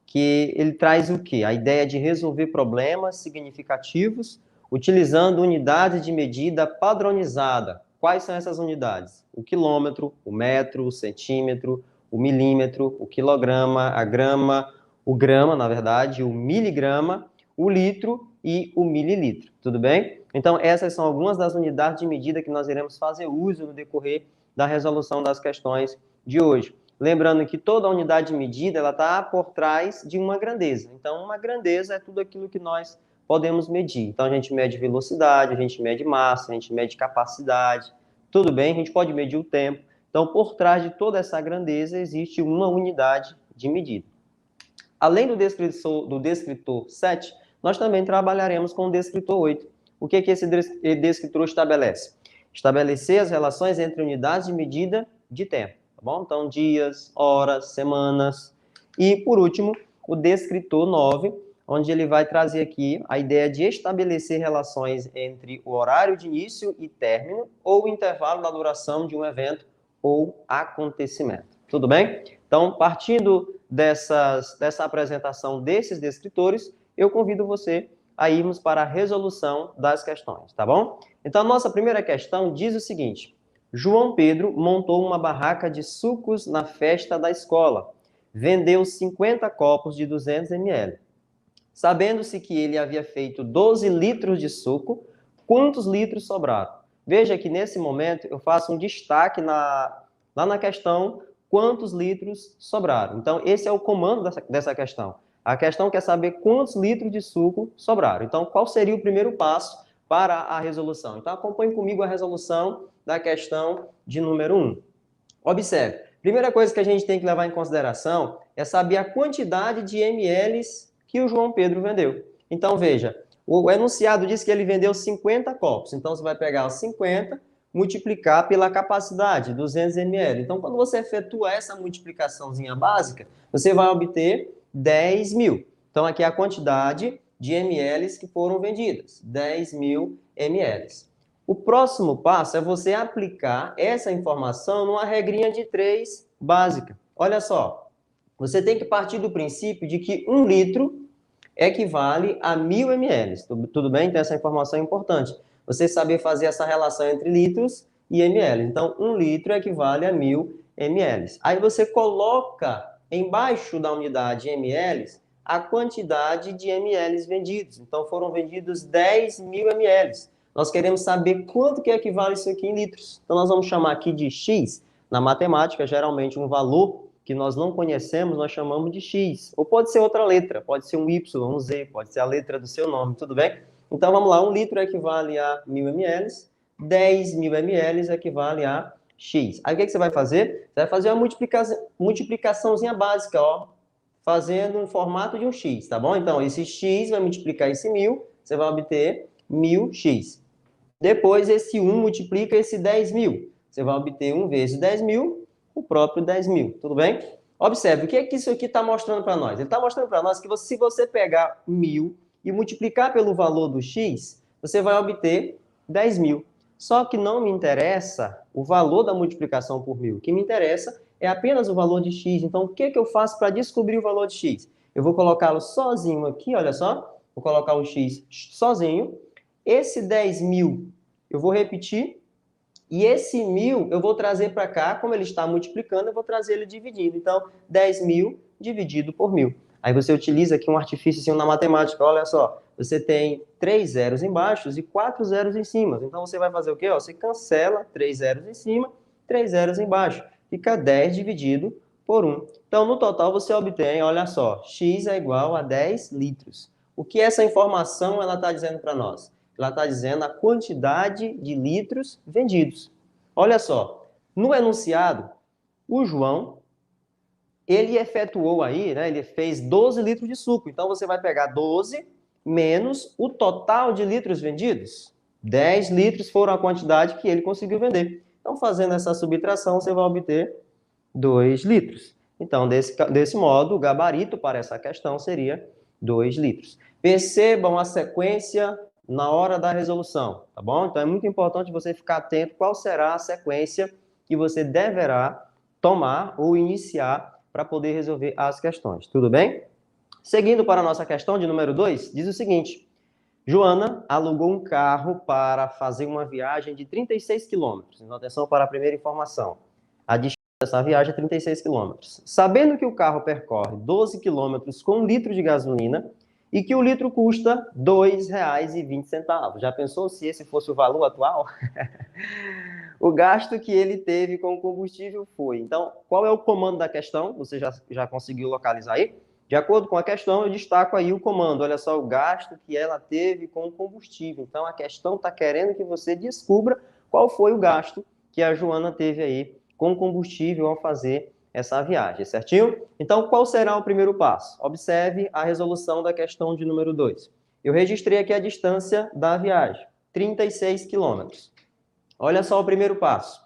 Speaker 6: que ele traz o quê? A ideia de resolver problemas significativos utilizando unidades de medida padronizada. Quais são essas unidades? O quilômetro, o metro, o centímetro, o milímetro, o quilograma, a grama, o grama, na verdade, o miligrama, o litro e o mililitro, tudo bem? Então, essas são algumas das unidades de medida que nós iremos fazer uso no decorrer da resolução das questões de hoje. Lembrando que toda unidade de medida, ela está por trás de uma grandeza. Então, uma grandeza é tudo aquilo que nós podemos medir. Então, a gente mede velocidade, a gente mede massa, a gente mede capacidade, tudo bem? A gente pode medir o tempo. Então, por trás de toda essa grandeza, existe uma unidade de medida. Além do descritor 7, nós também trabalharemos com o descritor 8. O que esse descritor estabelece? Estabelecer as relações entre unidades de medida de tempo, tá bom? Então, dias, horas, semanas. E, por último, o descritor 9, onde ele vai trazer aqui a ideia de estabelecer relações entre o horário de início e término ou o intervalo da duração de um evento ou acontecimento. Tudo bem? Então, partindo dessa apresentação desses descritores, eu convido você a irmos para a resolução das questões, tá bom? Então, a nossa primeira questão diz o seguinte: João Pedro montou uma barraca de sucos na festa da escola. Vendeu 50 copos de 200 ml. Sabendo-se que ele havia feito 12 litros de suco, quantos litros sobraram? Veja que nesse momento eu faço um destaque lá na questão quantos litros sobraram. Então, esse é o comando dessa questão. A questão quer saber quantos litros de suco sobraram. Então, qual seria o primeiro passo para a resolução? Então, acompanhe comigo a resolução da questão de número 1. Observe, primeira coisa que a gente tem que levar em consideração é saber a quantidade de ml que o João Pedro vendeu. Então, veja, o enunciado diz que ele vendeu 50 copos. Então, você vai pegar os 50, multiplicar pela capacidade, 200 ml. Então, quando você efetua essa multiplicaçãozinha básica, você vai obter 10 mil. Então, aqui é a quantidade de ml que foram vendidas, 10 mil ml. O próximo passo é você aplicar essa informação numa regrinha de 3 básica. Olha só, você tem que partir do princípio de que 1 litro equivale a 1000 ml. Tudo bem? Então, essa informação é importante. Você saber fazer essa relação entre litros e ml. Então, 1 litro equivale a 1000 ml. Aí você coloca embaixo da unidade ml a quantidade de ml vendidos. Então, foram vendidos 10 mil ml. Nós queremos saber quanto que equivale isso aqui em litros. Então, nós vamos chamar aqui de x. Na matemática, geralmente, um valor que nós não conhecemos, nós chamamos de x. Ou pode ser outra letra, pode ser um y, um z, pode ser a letra do seu nome, tudo bem? Então, vamos lá, 1 litro equivale a 1000 ml, 10 mil ml equivale a x. Aí, o que você vai fazer? Você vai fazer uma multiplicaçãozinha básica, ó, fazendo um formato de um x, tá bom? Então, esse x vai multiplicar esse 1000, você vai obter 1000x. Depois, esse 1 multiplica esse 10 mil. Você vai obter 1 vezes 10 mil, o próprio 10 mil, tudo bem? Observe, o que é que isso aqui está mostrando para nós? Ele está mostrando para nós que se você pegar 1000 e multiplicar pelo valor do x, você vai obter 10 mil. Só que não me interessa o valor da multiplicação por 1000. O que me interessa é apenas o valor de x. Então, o que eu faço para descobrir o valor de x? Eu vou colocá-lo sozinho aqui, olha só. Vou colocar o x sozinho. Esse 10 mil eu vou repetir. E esse 1000 eu vou trazer para cá, como ele está multiplicando, eu vou trazer ele dividido. Então, 10 mil dividido por 1000. Aí você utiliza aqui um artifício na matemática, olha só. Você tem 3 zeros embaixo e 4 zeros em cima. Então, você vai fazer o quê? Ó, você cancela 3 zeros em cima, 3 zeros embaixo. Fica 10 dividido por 1. Então, no total, você obtém, olha só, x é igual a 10 litros. O que essa informação está dizendo para nós? Ela está dizendo a quantidade de litros vendidos. Olha só, no enunciado, o João, ele efetuou aí, né, ele fez 12 litros de suco. Então, você vai pegar 12 menos o total de litros vendidos. 10 litros foram a quantidade que ele conseguiu vender. Então, fazendo essa subtração, você vai obter 2 litros. Então, desse modo, o gabarito para essa questão seria 2 litros. Percebam a sequência na hora da resolução, tá bom? Então, é muito importante você ficar atento qual será a sequência que você deverá tomar ou iniciar para poder resolver as questões, tudo bem? Seguindo para a nossa questão de número 2, diz o seguinte: Joana alugou um carro para fazer uma viagem de 36 quilômetros. Então, atenção para a primeira informação. A distância dessa viagem é 36 quilômetros. Sabendo que o carro percorre 12 quilômetros com 1 litro de gasolina, e que o litro custa R$ 2,20. Já pensou se esse fosse o valor atual? O gasto que ele teve com o combustível foi. Então, qual é o comando da questão? Você já conseguiu localizar aí? De acordo com a questão, eu destaco aí o comando. Olha só, o gasto que ela teve com o combustível. Então, a questão está querendo que você descubra qual foi o gasto que a Joana teve aí com o combustível ao fazer essa viagem, certinho? Então, qual será o primeiro passo? Observe a resolução da questão de número 2. Eu registrei aqui a distância da viagem, 36 quilômetros. Olha só o primeiro passo.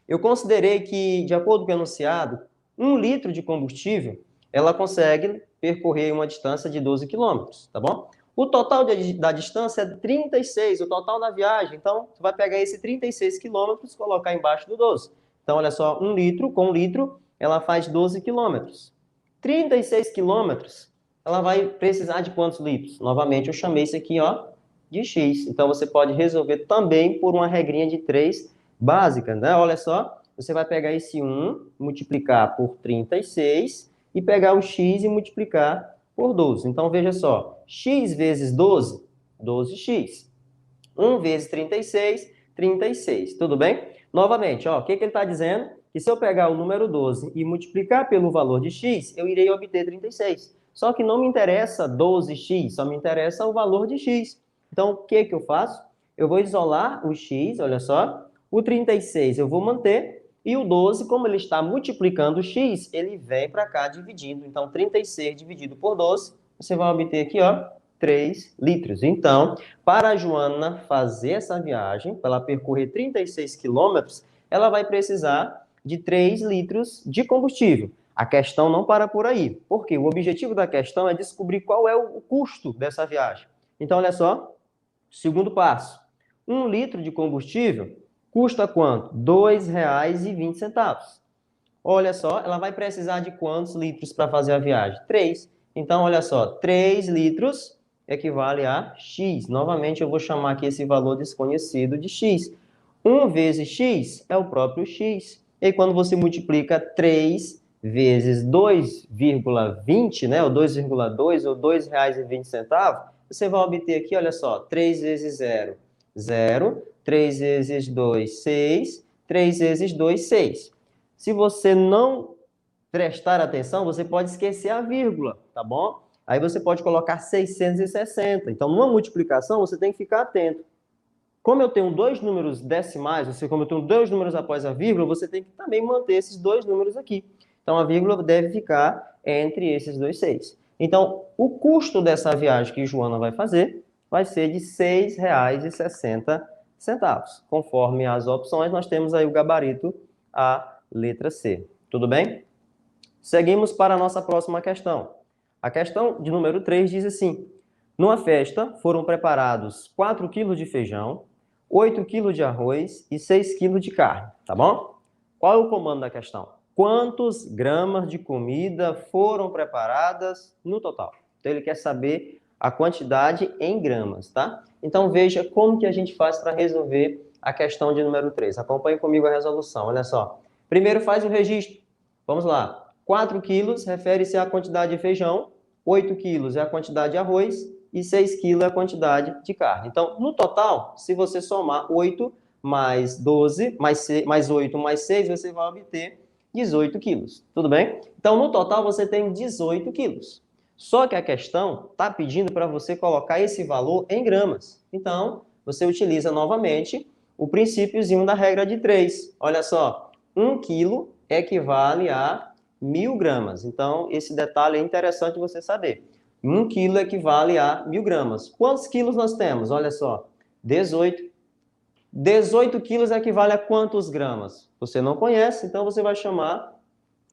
Speaker 6: Eu considerei que, de acordo com o enunciado, 1 litro de combustível, ela consegue percorrer uma distância de 12 quilômetros, tá bom? O total da distância é 36, o total da viagem. Então, você vai pegar esse 36 quilômetros e colocar embaixo do 12. Então, olha só, 1 litro com 1 litro, ela faz 12 quilômetros. 36 quilômetros, ela vai precisar de quantos litros? Novamente, eu chamei isso aqui, ó, de x. Então, você pode resolver também por uma regrinha de 3 básica, né? Olha só, você vai pegar esse 1, multiplicar por 36 e pegar o x e multiplicar por 12. Então, veja só, x vezes 12, 12x. 1 vezes 36, 36. Tudo bem? Novamente, ó, o que ele está dizendo? Que se eu pegar o número 12 e multiplicar pelo valor de x, eu irei obter 36. Só que não me interessa 12x, só me interessa o valor de x. Então, o que eu faço? Eu vou isolar o x, olha só. O 36 eu vou manter. E o 12, como ele está multiplicando o x, ele vem para cá dividindo. Então, 36 dividido por 12, você vai obter aqui, ó, 3 litros. Então, para a Joana fazer essa viagem, para ela percorrer 36 quilômetros, ela vai precisar de 3 litros de combustível. A questão não para por aí. Por quê? O objetivo da questão é descobrir qual é o custo dessa viagem. Então, olha só, segundo passo. 1 litro de combustível custa quanto? R$ 2,20. Olha só, ela vai precisar de quantos litros para fazer a viagem? 3. Então, olha só, 3 litros equivale a X. Novamente, eu vou chamar aqui esse valor desconhecido de X. 1 vezes X é o próprio X. E aí, quando você multiplica 3 vezes 2,20, né, ou 2,2, ou R$ 2,20, você vai obter aqui, olha só, 3 vezes 0, 0. 3 vezes 2, 6. 3 vezes 2, 6. Se você não prestar atenção, você pode esquecer a vírgula, tá bom? Aí você pode colocar 660. Então, numa multiplicação, você tem que ficar atento. Como eu tenho 2 números decimais, ou seja, como eu tenho 2 números após a vírgula, você tem que também manter esses 2 números aqui. Então, a vírgula deve ficar entre esses 2 6. Então, o custo dessa viagem que Joana vai fazer vai ser de R$ 6,60. Conforme as opções, nós temos aí o gabarito, a letra C. Tudo bem? Seguimos para a nossa próxima questão. A questão de número 3 diz assim: numa festa foram preparados 4 kg de feijão, 8 kg de arroz e 6 kg de carne, tá bom? Qual é o comando da questão? Quantos gramas de comida foram preparadas no total? Então, ele quer saber a quantidade em gramas, tá? Então, veja como que a gente faz para resolver a questão de número 3. Acompanhe comigo a resolução, olha só. Primeiro, faz o registro. Vamos lá. 4 quilos refere-se à quantidade de feijão, 8 quilos é a quantidade de arroz e 6 quilos é a quantidade de carne. Então, no total, se você somar 8 mais 12, mais 8 mais 6, você vai obter 18 quilos. Tudo bem? Então, no total, você tem 18 quilos. Só que a questão está pedindo para você colocar esse valor em gramas. Então, você utiliza novamente o princípiozinho da regra de 3. Olha só, 1 quilo equivale a 1.000 gramas. Então, esse detalhe é interessante você saber. 1 quilo equivale a 1.000 gramas. Quantos quilos nós temos? Olha só, 18. 18 quilos equivale a quantos gramas? Você não conhece, então você vai chamar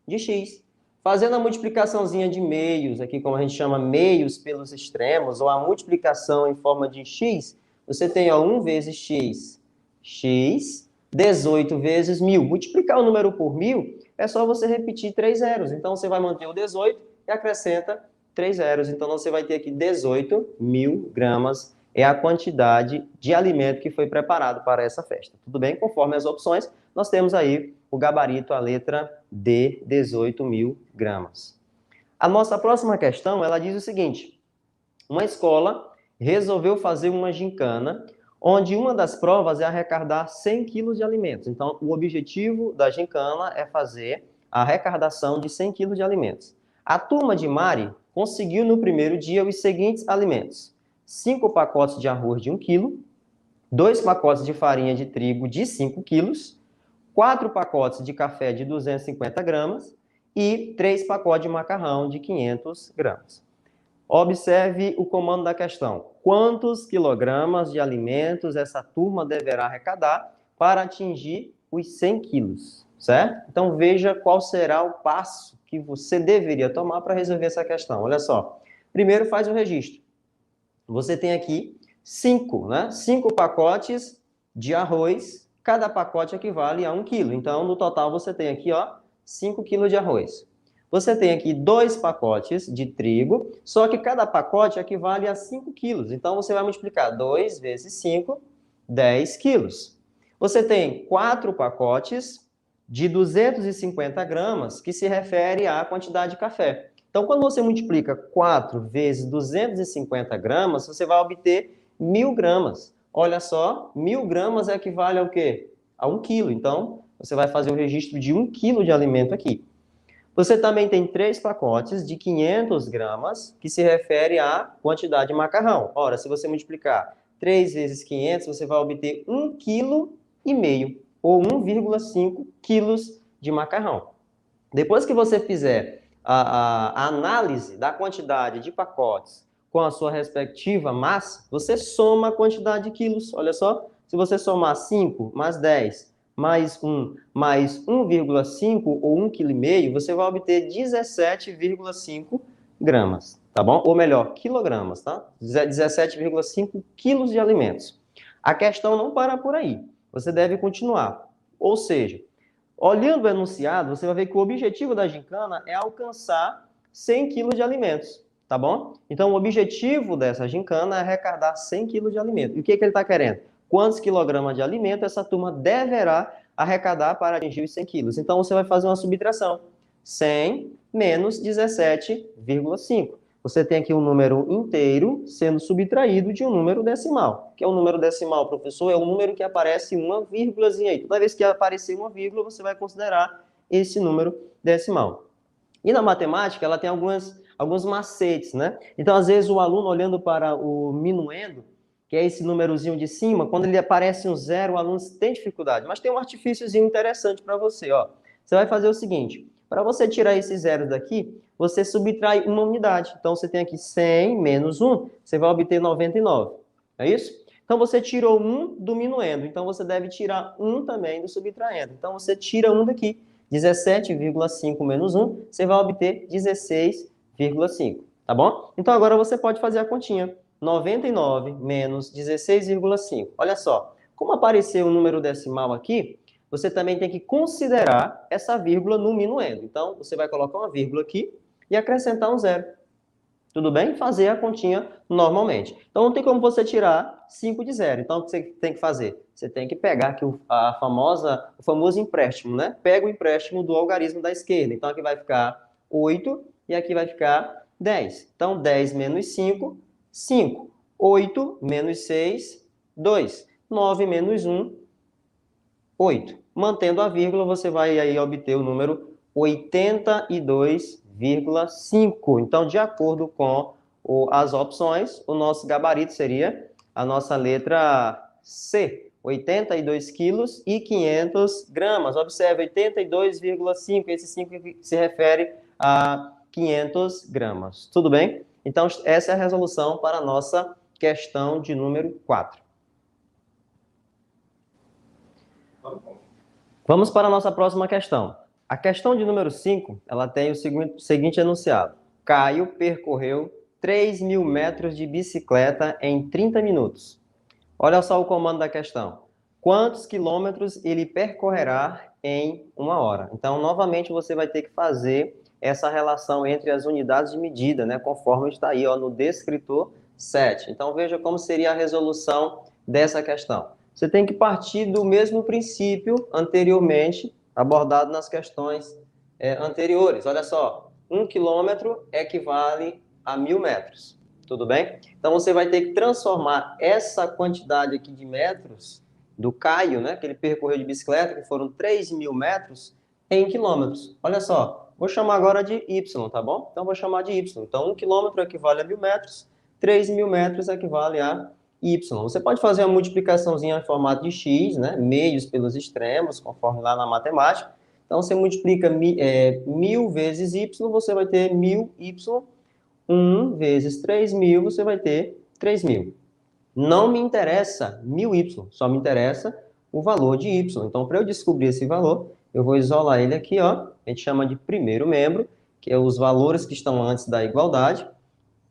Speaker 6: de X. Fazendo a multiplicaçãozinha de meios, aqui como a gente chama meios pelos extremos, ou a multiplicação em forma de X, você tem 1 vezes X, X, 18 vezes 1.000. Multiplicar o número por 1.000 é só você repetir 3 zeros. Então, você vai manter o 18 e acrescenta 3 zeros. Então, você vai ter aqui 18.000 gramas é a quantidade de alimento que foi preparado para essa festa. Tudo bem? Conforme as opções, nós temos aí o gabarito, a letra D, 18.000 gramas. A nossa próxima questão, ela diz o seguinte: uma escola resolveu fazer uma gincana, onde uma das provas é arrecadar 100 quilos de alimentos. Então, o objetivo da gincana é fazer a arrecadação de 100 quilos de alimentos. A turma de Mari conseguiu no primeiro dia os seguintes alimentos: 5 pacotes de arroz de 1 quilo, 2 pacotes de farinha de trigo de 5 quilos, 4 pacotes de café de 250 gramas e 3 pacotes de macarrão de 500 gramas. Observe o comando da questão. Quantos quilogramas de alimentos essa turma deverá arrecadar para atingir os 100 quilos, certo? Então, veja qual será o passo que você deveria tomar para resolver essa questão. Olha só. Primeiro, faz o registro. Você tem aqui 5 pacotes de arroz. Cada pacote equivale a 1 quilo. Então, no total, você tem aqui 5 quilos de arroz. Você tem aqui 2 pacotes de trigo, só que cada pacote equivale a 5 quilos. Então, você vai multiplicar 2 vezes 5, 10 quilos. Você tem 4 pacotes de 250 gramas, que se refere à quantidade de café. Então, quando você multiplica 4 vezes 250 gramas, você vai obter 1.000 gramas. Olha só, 1.000 gramas equivale ao quê? A 1 quilo. Então, você vai fazer o registro de 1 quilo de alimento aqui. Você também tem 3 pacotes de 500 gramas, que se refere à quantidade de macarrão. Ora, se você multiplicar 3 vezes 500, você vai obter 1,5 kg, ou 1,5 quilos de macarrão. Depois que você fizer a análise da quantidade de pacotes com a sua respectiva massa, você soma a quantidade de quilos. Olha só, se você somar 5 mais 10 mais 1 mais 1,5 ou 1,5 kg, você vai obter 17,5 gramas, tá bom? Ou melhor, quilogramas, tá? 17,5 quilos de alimentos. A questão não para por aí. Você deve continuar. Ou seja, olhando o enunciado, você vai ver que o objetivo da gincana é alcançar 100 quilos de alimentos, tá bom? Então, o objetivo dessa gincana é arrecadar 100 quilos de alimento. E o que ele está querendo? Quantos quilogramas de alimento essa turma deverá arrecadar para atingir os 100 quilos? Então, você vai fazer uma subtração. 100 menos 17,5. Você tem aqui um número inteiro sendo subtraído de um número decimal. O que é um número decimal, professor? É um número que aparece uma vírgulazinha aí. Toda vez que aparecer uma vírgula, você vai considerar esse número decimal. E na matemática, ela tem alguns macetes, né? Então, às vezes, o aluno olhando para o minuendo, que é esse númerozinho de cima, quando ele aparece um zero, o aluno tem dificuldade. Mas tem um artifíciozinho interessante para você, ó. Você vai fazer o seguinte, para você tirar esses zeros daqui, você subtrai uma unidade. Então, você tem aqui 100 menos 1, você vai obter 99. É isso? Então, você tirou 1 do minuendo. Então, você deve tirar 1 também do subtraendo. Então, você tira 1 daqui. 17,5 menos 1, você vai obter 16,5. Tá bom? Então, agora você pode fazer a continha. 99 menos 16,5. Olha só, como apareceu o número decimal aqui, você também tem que considerar essa vírgula no minuendo. Então, você vai colocar uma vírgula aqui e acrescentar um zero. Tudo bem? Fazer a continha normalmente. Então, não tem como você tirar 5 de zero. Então, o que você tem que fazer? Você tem que pegar aqui o famoso empréstimo, né? Pega o empréstimo do algarismo da esquerda. Então, aqui vai ficar 8 e aqui vai ficar 10. Então, 10 menos 5, 5. 8 menos 6, 2. 9 menos 1, 8. Mantendo a vírgula, você vai aí obter o número 82,5. Então, de acordo com as opções, o nosso gabarito seria a nossa letra C. 82 quilos e 500 gramas. Observe, 82,5. Esse 5 se refere a 500 gramas. Tudo bem? Então, essa é a resolução para a nossa questão de número 4. Vamos para a nossa próxima questão. A questão de número 5, ela tem o seguinte enunciado. Caio percorreu 3.000 metros de bicicleta em 30 minutos. Olha só o comando da questão. Quantos quilômetros ele percorrerá em 1 hora? Então, novamente, você vai ter que fazer essa relação entre as unidades de medida, né, conforme está aí ó, no descritor 7. Então, veja como seria a resolução dessa questão. Você tem que partir do mesmo princípio anteriormente abordado nas questões anteriores. Olha só, 1 quilômetro equivale a 1.000 metros. Tudo bem? Então, você vai ter que transformar essa quantidade aqui de metros do Caio, né, que ele percorreu de bicicleta, que foram 3.000 metros, em quilômetros. Olha só. Vou chamar agora de Y, tá bom? Então, vou chamar de Y. Então, 1 quilômetro equivale a 1.000 metros, 3.000 metros equivale a Y. Você pode fazer uma multiplicaçãozinha em formato de X, né? Meios pelos extremos, conforme lá na matemática. Então, você multiplica 1.000 vezes Y, você vai ter 1.000Y. 1 vezes 3.000, você vai ter 3.000. Não me interessa 1.000Y, só me interessa o valor de Y. Então, para eu descobrir esse valor, eu vou isolar ele aqui, ó. A gente chama de primeiro membro, que é os valores que estão antes da igualdade.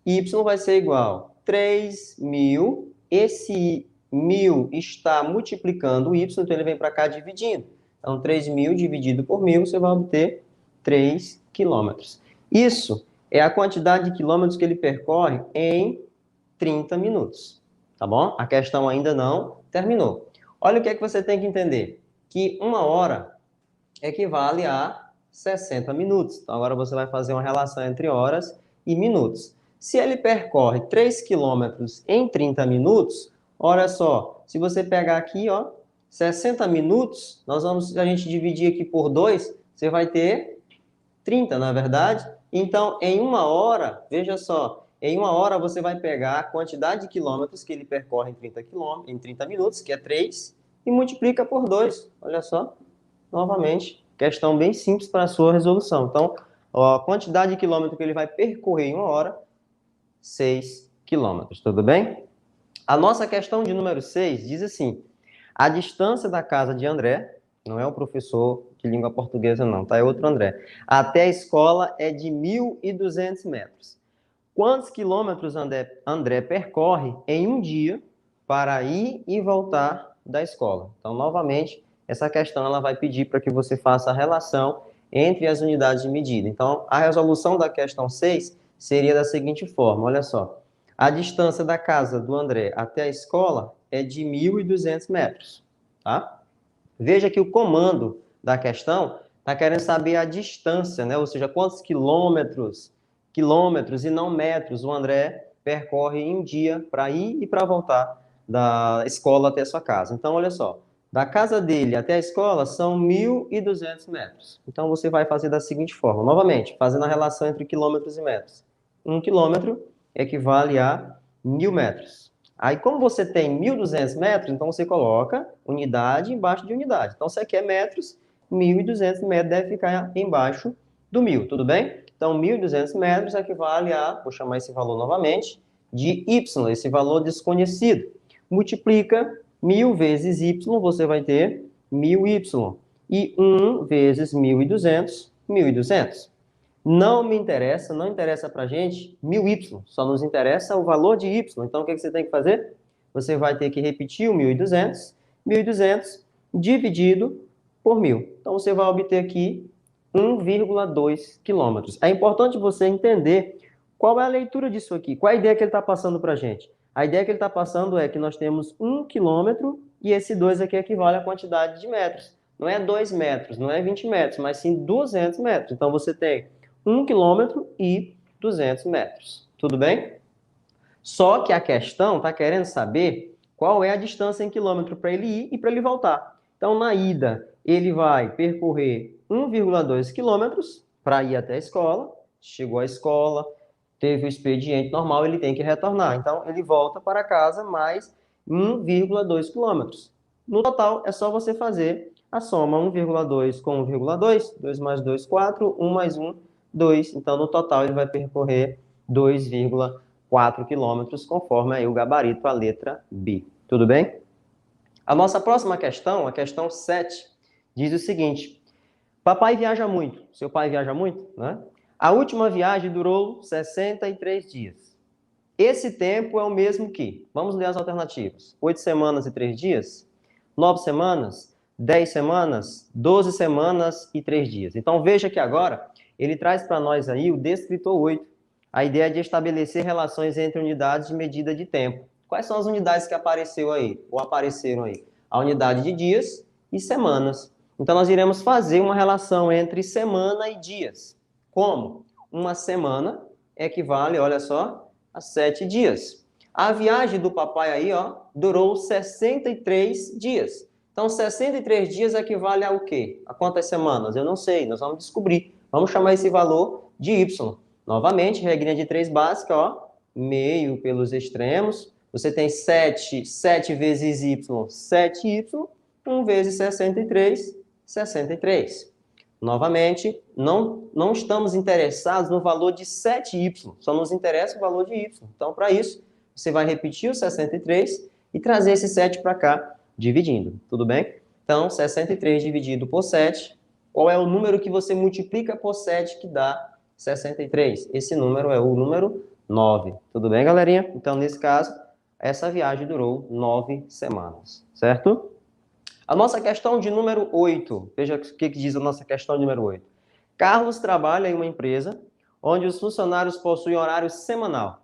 Speaker 6: Y vai ser igual a 3.000. Esse 1.000 está multiplicando o Y, então ele vem para cá dividindo. Então, 3.000 dividido por 1.000, você vai obter 3 quilômetros. Isso é a quantidade de quilômetros que ele percorre em 30 minutos. Tá bom? A questão ainda não terminou. Olha o que é que você tem que entender. Que 1 hora equivale a 60 minutos. Então, agora você vai fazer uma relação entre horas e minutos. Se ele percorre 3 quilômetros em 30 minutos, olha só, se você pegar aqui, ó, 60 minutos, a gente dividir aqui por 2, você vai ter 30, na verdade. Então, em 1 hora, veja só, em 1 hora você vai pegar a quantidade de quilômetros que ele percorre em 30 minutos, que é 3, e multiplica por 2. Olha só, novamente, questão bem simples para a sua resolução. Então, a quantidade de quilômetros que ele vai percorrer em 1 hora, 6 quilômetros, tudo bem? A nossa questão de número 6 diz assim, a distância da casa de André Não é o professor de língua portuguesa, não, tá? É outro André. Até a escola é de 1.200 metros. Quantos quilômetros André percorre em um dia para ir e voltar da escola? Então, novamente, essa questão ela vai pedir para que você faça a relação entre as unidades de medida. Então, a resolução da questão 6 seria da seguinte forma, olha só. A distância da casa do André até a escola é de 1.200 metros, tá? Veja que o comando da questão está querendo saber a distância, né? Ou seja, quantos quilômetros e não metros o André percorre em um dia para ir e para voltar da escola até a sua casa. Então, olha só, da casa dele até a escola são 1.200 metros. Então, você vai fazer da seguinte forma, novamente, fazendo a relação entre quilômetros e metros. 1 quilômetro equivale a 1.000 metros. Aí, como você tem 1.200 metros, então você coloca unidade embaixo de unidade. Então, você quer metros, 1.200 metros deve ficar embaixo do 1.000, tudo bem? Então, 1.200 metros equivale a, vou chamar esse valor novamente, de y, esse valor desconhecido. Multiplica 1.000 vezes y, você vai ter 1.000y. E 1 vezes 1.200, 1.200. Não interessa pra gente 1.000y, só nos interessa o valor de y. Então, o que você tem que fazer? Você vai ter que repetir o 1.200 dividido por 1.000. Então, você vai obter aqui 1,2 quilômetros. É importante você entender qual é a leitura disso aqui, qual é a ideia que ele está passando para a gente. A ideia que ele está passando é que nós temos 1 quilômetro e esse 2 aqui equivale à quantidade de metros. Não é 2 metros, não é 20 metros, mas sim 200 metros. Então, você tem 1 quilômetro e 200 metros. Tudo bem? Só que a questão está querendo saber qual é a distância em quilômetro para ele ir e para ele voltar. Então, na ida, ele vai percorrer 1,2 quilômetros para ir até a escola. Chegou à escola, teve o expediente normal, ele tem que retornar. Então, ele volta para casa mais 1,2 quilômetros. No total, é só você fazer a soma 1,2 com 1,2. 2 mais 2, 4. 1 mais 1, 2. Então, no total, ele vai percorrer 2,4 quilômetros, conforme aí o gabarito, a letra B. Tudo bem? A nossa próxima questão, a questão 7, diz o seguinte. Papai viaja muito. Seu pai viaja muito, né? A última viagem durou 63 dias. Esse tempo é o mesmo que, vamos ler as alternativas, 8 semanas e 3 dias, 9 semanas, 10 semanas, 12 semanas e 3 dias. Então, veja que agora ele traz para nós aí o descritor 8, a ideia de estabelecer relações entre unidades de medida de tempo. Quais são as unidades que apareceram aí? A unidade de dias e semanas. Então, nós iremos fazer uma relação entre semana e dias. Como? Uma semana equivale, olha só, a 7 dias. A viagem do papai aí, ó, durou 63 dias. Então, 63 dias equivale a o quê? A quantas semanas? Eu não sei, nós vamos descobrir. Vamos chamar esse valor de y. Novamente, regrinha de 3 básica, ó, meio pelos extremos. Você tem 7 vezes y, 7y, 1 vezes 63, 63. Novamente, não estamos interessados no valor de 7y, só nos interessa o valor de y. Então, para isso, você vai repetir o 63 e trazer esse 7 para cá, dividindo. Tudo bem? Então, 63 dividido por 7, qual é o número que você multiplica por 7 que dá 63? Esse número é o número 9. Tudo bem, galerinha? Então, nesse caso, essa viagem durou 9 semanas, certo? A nossa questão de número 8. Veja o que diz a nossa questão de número 8. Carlos trabalha em uma empresa onde os funcionários possuem horário semanal.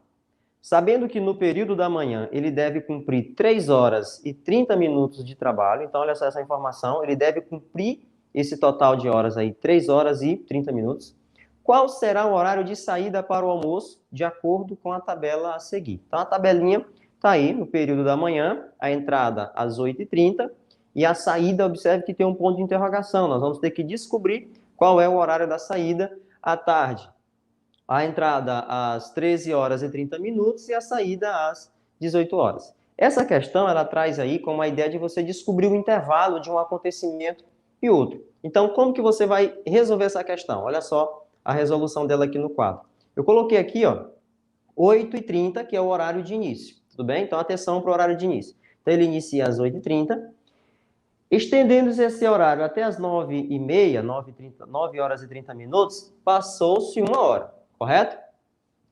Speaker 6: Sabendo que no período da manhã ele deve cumprir 3 horas e 30 minutos de trabalho, então olha só essa informação, ele deve cumprir esse total de horas aí, 3 horas e 30 minutos. Qual será o horário de saída para o almoço, de acordo com a tabela a seguir? Então a tabelinha está aí no período da manhã, a entrada às 8h30, e a saída, observe que tem um ponto de interrogação. Nós vamos ter que descobrir qual é o horário da saída à tarde. A entrada às 13 horas e 30 minutos e a saída às 18 horas. Essa questão, ela traz aí como a ideia de você descobrir o intervalo de um acontecimento e outro. Então, como que você vai resolver essa questão? Olha só a resolução dela aqui no quadro. Eu coloquei aqui, ó, 8h30, que é o horário de início. Tudo bem? Então, atenção para o horário de início. Então, ele inicia às 8h30. Estendendo-se esse horário até as 9h30, 9 horas e 30 minutos, passou-se 1 hora, correto?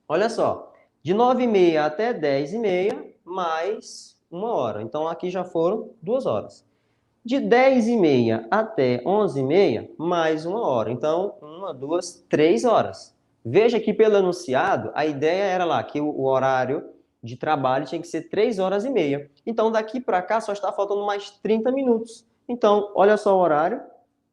Speaker 6: Olha só, de 9h30 até 10h30, mais 1 hora. Então, aqui já foram 2 horas. De 10h30 até 11h30, mais 1 hora. Então, 1, 2, 3 horas. Veja que pelo enunciado, a ideia era lá que o horário de trabalho tinha que ser 3h30. Então, daqui para cá só está faltando mais 30 minutos. Então, olha só o horário,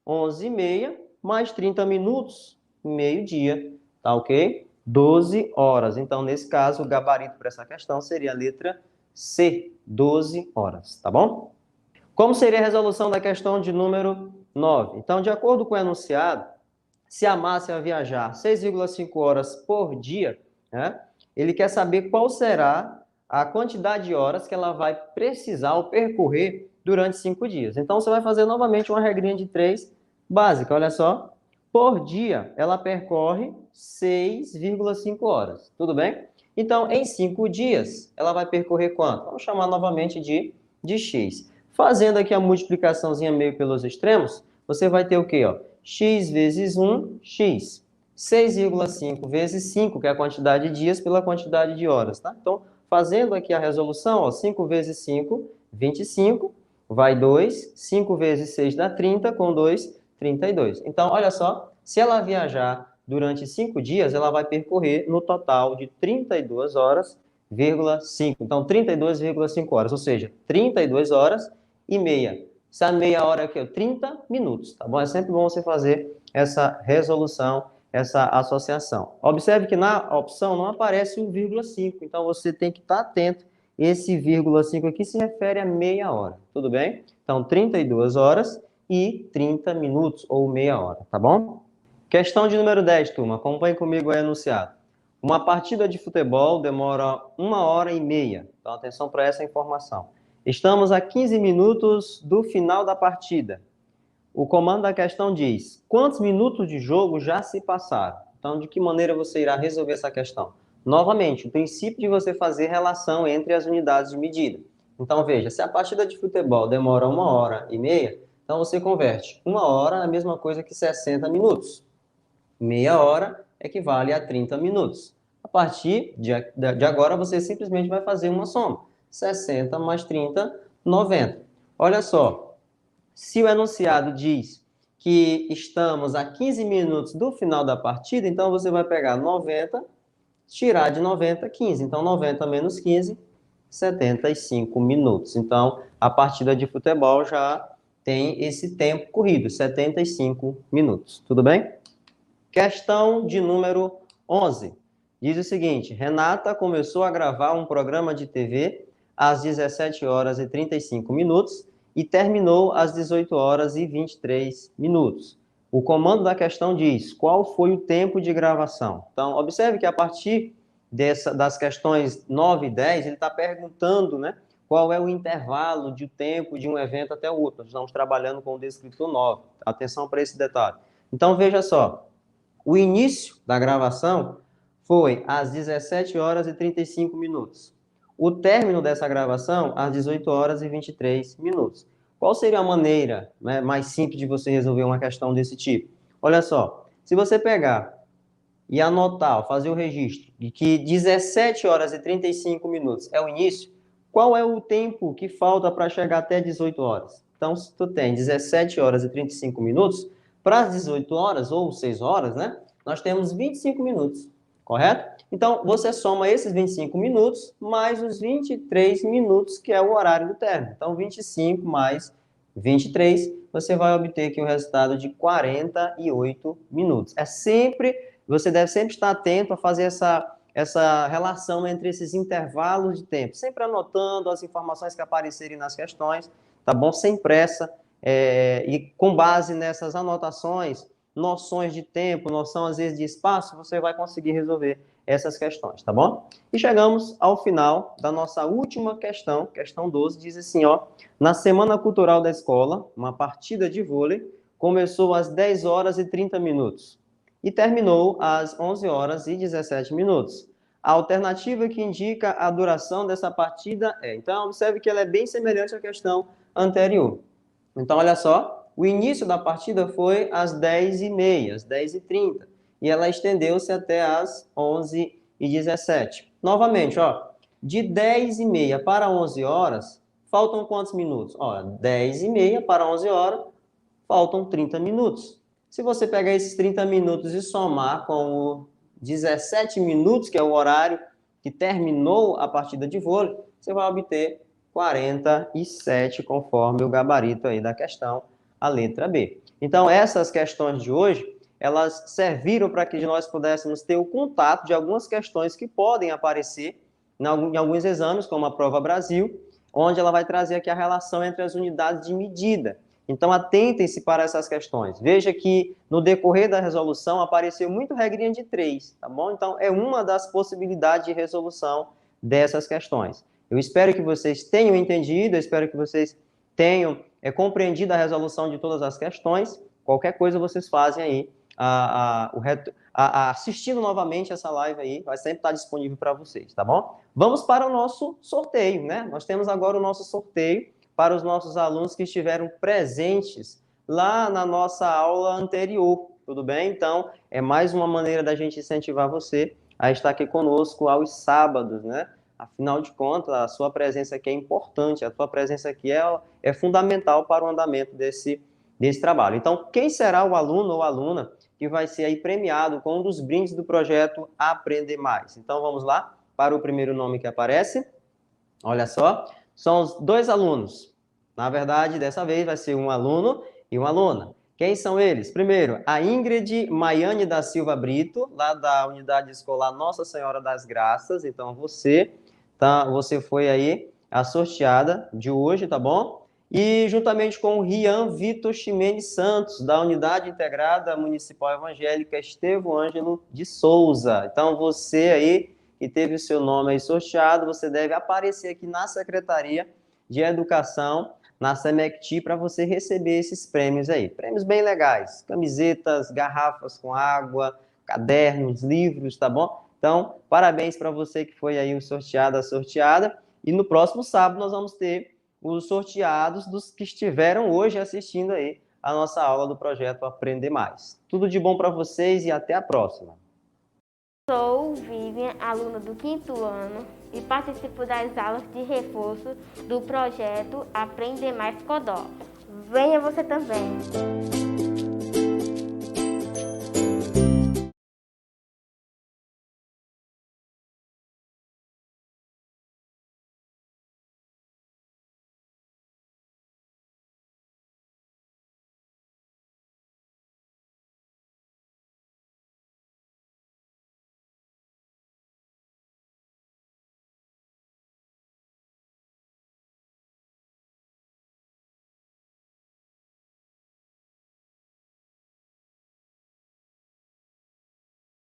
Speaker 6: 11h30, mais 30 minutos, meio-dia, tá ok? 12 horas. Então, nesse caso, o gabarito para essa questão seria a letra C, 12 horas, tá bom? Como seria a resolução da questão de número 9? Então, de acordo com o enunciado, se a Márcia vai viajar 6,5 horas por dia, né, ele quer saber qual será a quantidade de horas que ela vai precisar ou percorrer durante 5 dias. Então, você vai fazer novamente uma regrinha de 3 básica, olha só. Por dia, ela percorre 6,5 horas, tudo bem? Então, em 5 dias, ela vai percorrer quanto? Vamos chamar novamente de x. Fazendo aqui a multiplicaçãozinha meio pelos extremos, você vai ter o quê? Ó? X vezes 1, x. 6,5 vezes 5, que é a quantidade de dias pela quantidade de horas, tá? Então, fazendo aqui a resolução, ó, 5 vezes 5, 25, vai 2, 5 vezes 6 dá 30, com 2, 32. Então, olha só, se ela viajar durante 5 dias, ela vai percorrer no total de 32 horas,5. Então, 32,5 horas, ou seja, 32 horas e meia. Essa meia hora aqui, ó, 30 minutos, tá bom? É sempre bom você fazer essa resolução, essa associação. Observe que na opção não aparece o 0,5, então você tem que estar atento. Esse 0,5 aqui se refere a meia hora, tudo bem? Então, 32 horas e 30 minutos, ou meia hora, tá bom? Questão de número 10, turma. Acompanhe comigo aí enunciado. Uma partida de futebol demora 1h30. Então, atenção para essa informação. Estamos a 15 minutos do final da partida. O comando da questão diz: quantos minutos de jogo já se passaram? Então, de que maneira você irá resolver essa questão? Novamente, o princípio de você fazer relação entre as unidades de medida. Então, veja, se a partida de futebol demora 1h30, então você converte 1 hora na mesma coisa que 60 minutos. Meia hora equivale a 30 minutos. A partir de agora, você simplesmente vai fazer uma soma. 60 mais 30, 90. Olha só, se o enunciado diz que estamos a 15 minutos do final da partida, então você vai pegar 90, tirar de 90, 15. Então, 90 menos 15, 75 minutos. Então, a partida de futebol já tem esse tempo corrido, 75 minutos. Tudo bem? Questão de número 11. Diz o seguinte: Renata começou a gravar um programa de TV às 17 horas e 35 minutos e terminou às 18 horas e 23 minutos. O comando da questão diz: qual foi o tempo de gravação? Então, observe que a partir das questões 9 e 10, ele está perguntando, né, qual é o intervalo de tempo de um evento até o outro. Nós estamos trabalhando com o descritor 9. Atenção para esse detalhe. Então, veja só. O início da gravação foi às 17 horas e 35 minutos. O término dessa gravação, às 18 horas e 23 minutos. Qual seria a maneira, né, mais simples de você resolver uma questão desse tipo? Olha só, se você pegar e anotar, fazer o registro de que 17 horas e 35 minutos é o início, qual é o tempo que falta para chegar até 18 horas? Então, se tu tem 17 horas e 35 minutos, para as 18 horas, ou 6 horas, né? Nós temos 25 minutos, correto? Então, você soma esses 25 minutos, mais os 23 minutos, que é o horário do término. Então, 25 mais 23, você vai obter aqui o resultado de 48 minutos. Você deve sempre estar atento a fazer essa relação entre esses intervalos de tempo, sempre anotando as informações que aparecerem nas questões, tá bom? Sem pressa. E com base nessas anotações, noções de tempo, noção às vezes de espaço, você vai conseguir resolver essas questões, tá bom? E chegamos ao final da nossa última questão, questão 12, diz assim, ó: na Semana Cultural da Escola, uma partida de vôlei começou às 10 horas e 30 minutos e terminou às 11 horas e 17 minutos. A alternativa que indica a duração dessa partida é... Então, observe que ela é bem semelhante à questão anterior. Então, olha só, o início da partida foi às 10h30, às 10h30, e ela estendeu-se até às 11h17. Novamente, ó, de 10h30 para 11 horas, faltam quantos minutos? Ó, 10h30 para 11 horas, faltam 30 minutos. Se você pegar esses 30 minutos e somar com o 17 minutos, que é o horário que terminou a partida de vôlei, você vai obter 47, conforme o gabarito aí da questão, a letra B. Então, essas questões de hoje, elas serviram para que nós pudéssemos ter o contato de algumas questões que podem aparecer em alguns exames, como a Prova Brasil, onde ela vai trazer aqui a relação entre as unidades de medida. Então, atentem-se para essas questões. Veja que, no decorrer da resolução, apareceu muito regrinha de 3, tá bom? Então, é uma das possibilidades de resolução dessas questões. Eu espero que vocês tenham entendido, eu espero que vocês tenham compreendido a resolução de todas as questões. Qualquer coisa vocês fazem aí, assistindo novamente essa live aí, vai sempre estar disponível para vocês, tá bom? Vamos para o nosso sorteio, né? Nós temos agora o nosso sorteio para os nossos alunos que estiveram presentes lá na nossa aula anterior, tudo bem? Então, é mais uma maneira da gente incentivar você a estar aqui conosco aos sábados, né? Afinal de contas, a sua presença aqui é importante, a sua presença aqui é fundamental para o andamento desse trabalho. Então, quem será o aluno ou aluna que vai ser aí premiado com um dos brindes do projeto Aprender Mais? Então, vamos lá para o primeiro nome que aparece. Olha só, são os 2 alunos. Na verdade, dessa vez vai ser um aluno e uma aluna. Quem são eles? Primeiro, a Ingrid Maiane da Silva Brito, lá da Unidade Escolar Nossa Senhora das Graças. Então, você foi aí a sorteada de hoje, tá bom? E juntamente com o Rian Vitor Ximenes Santos, da Unidade Integrada Municipal Evangélica Estevão Ângelo de Souza. Então, você aí que teve o seu nome aí sorteado, você deve aparecer aqui na Secretaria de Educação, na SEMECTI, para você receber esses prêmios aí. Prêmios bem legais, camisetas, garrafas com água, cadernos, livros, tá bom? Então, parabéns para você que foi aí o sorteado, a sorteada. E no próximo sábado nós vamos ter os sorteados dos que estiveram hoje assistindo aí a nossa aula do projeto Aprender Mais. Tudo de bom para vocês e até a próxima.
Speaker 1: Sou Vivian, aluna do 5º ano, e participo das aulas de reforço do projeto Aprender Mais Codó. Venha você também!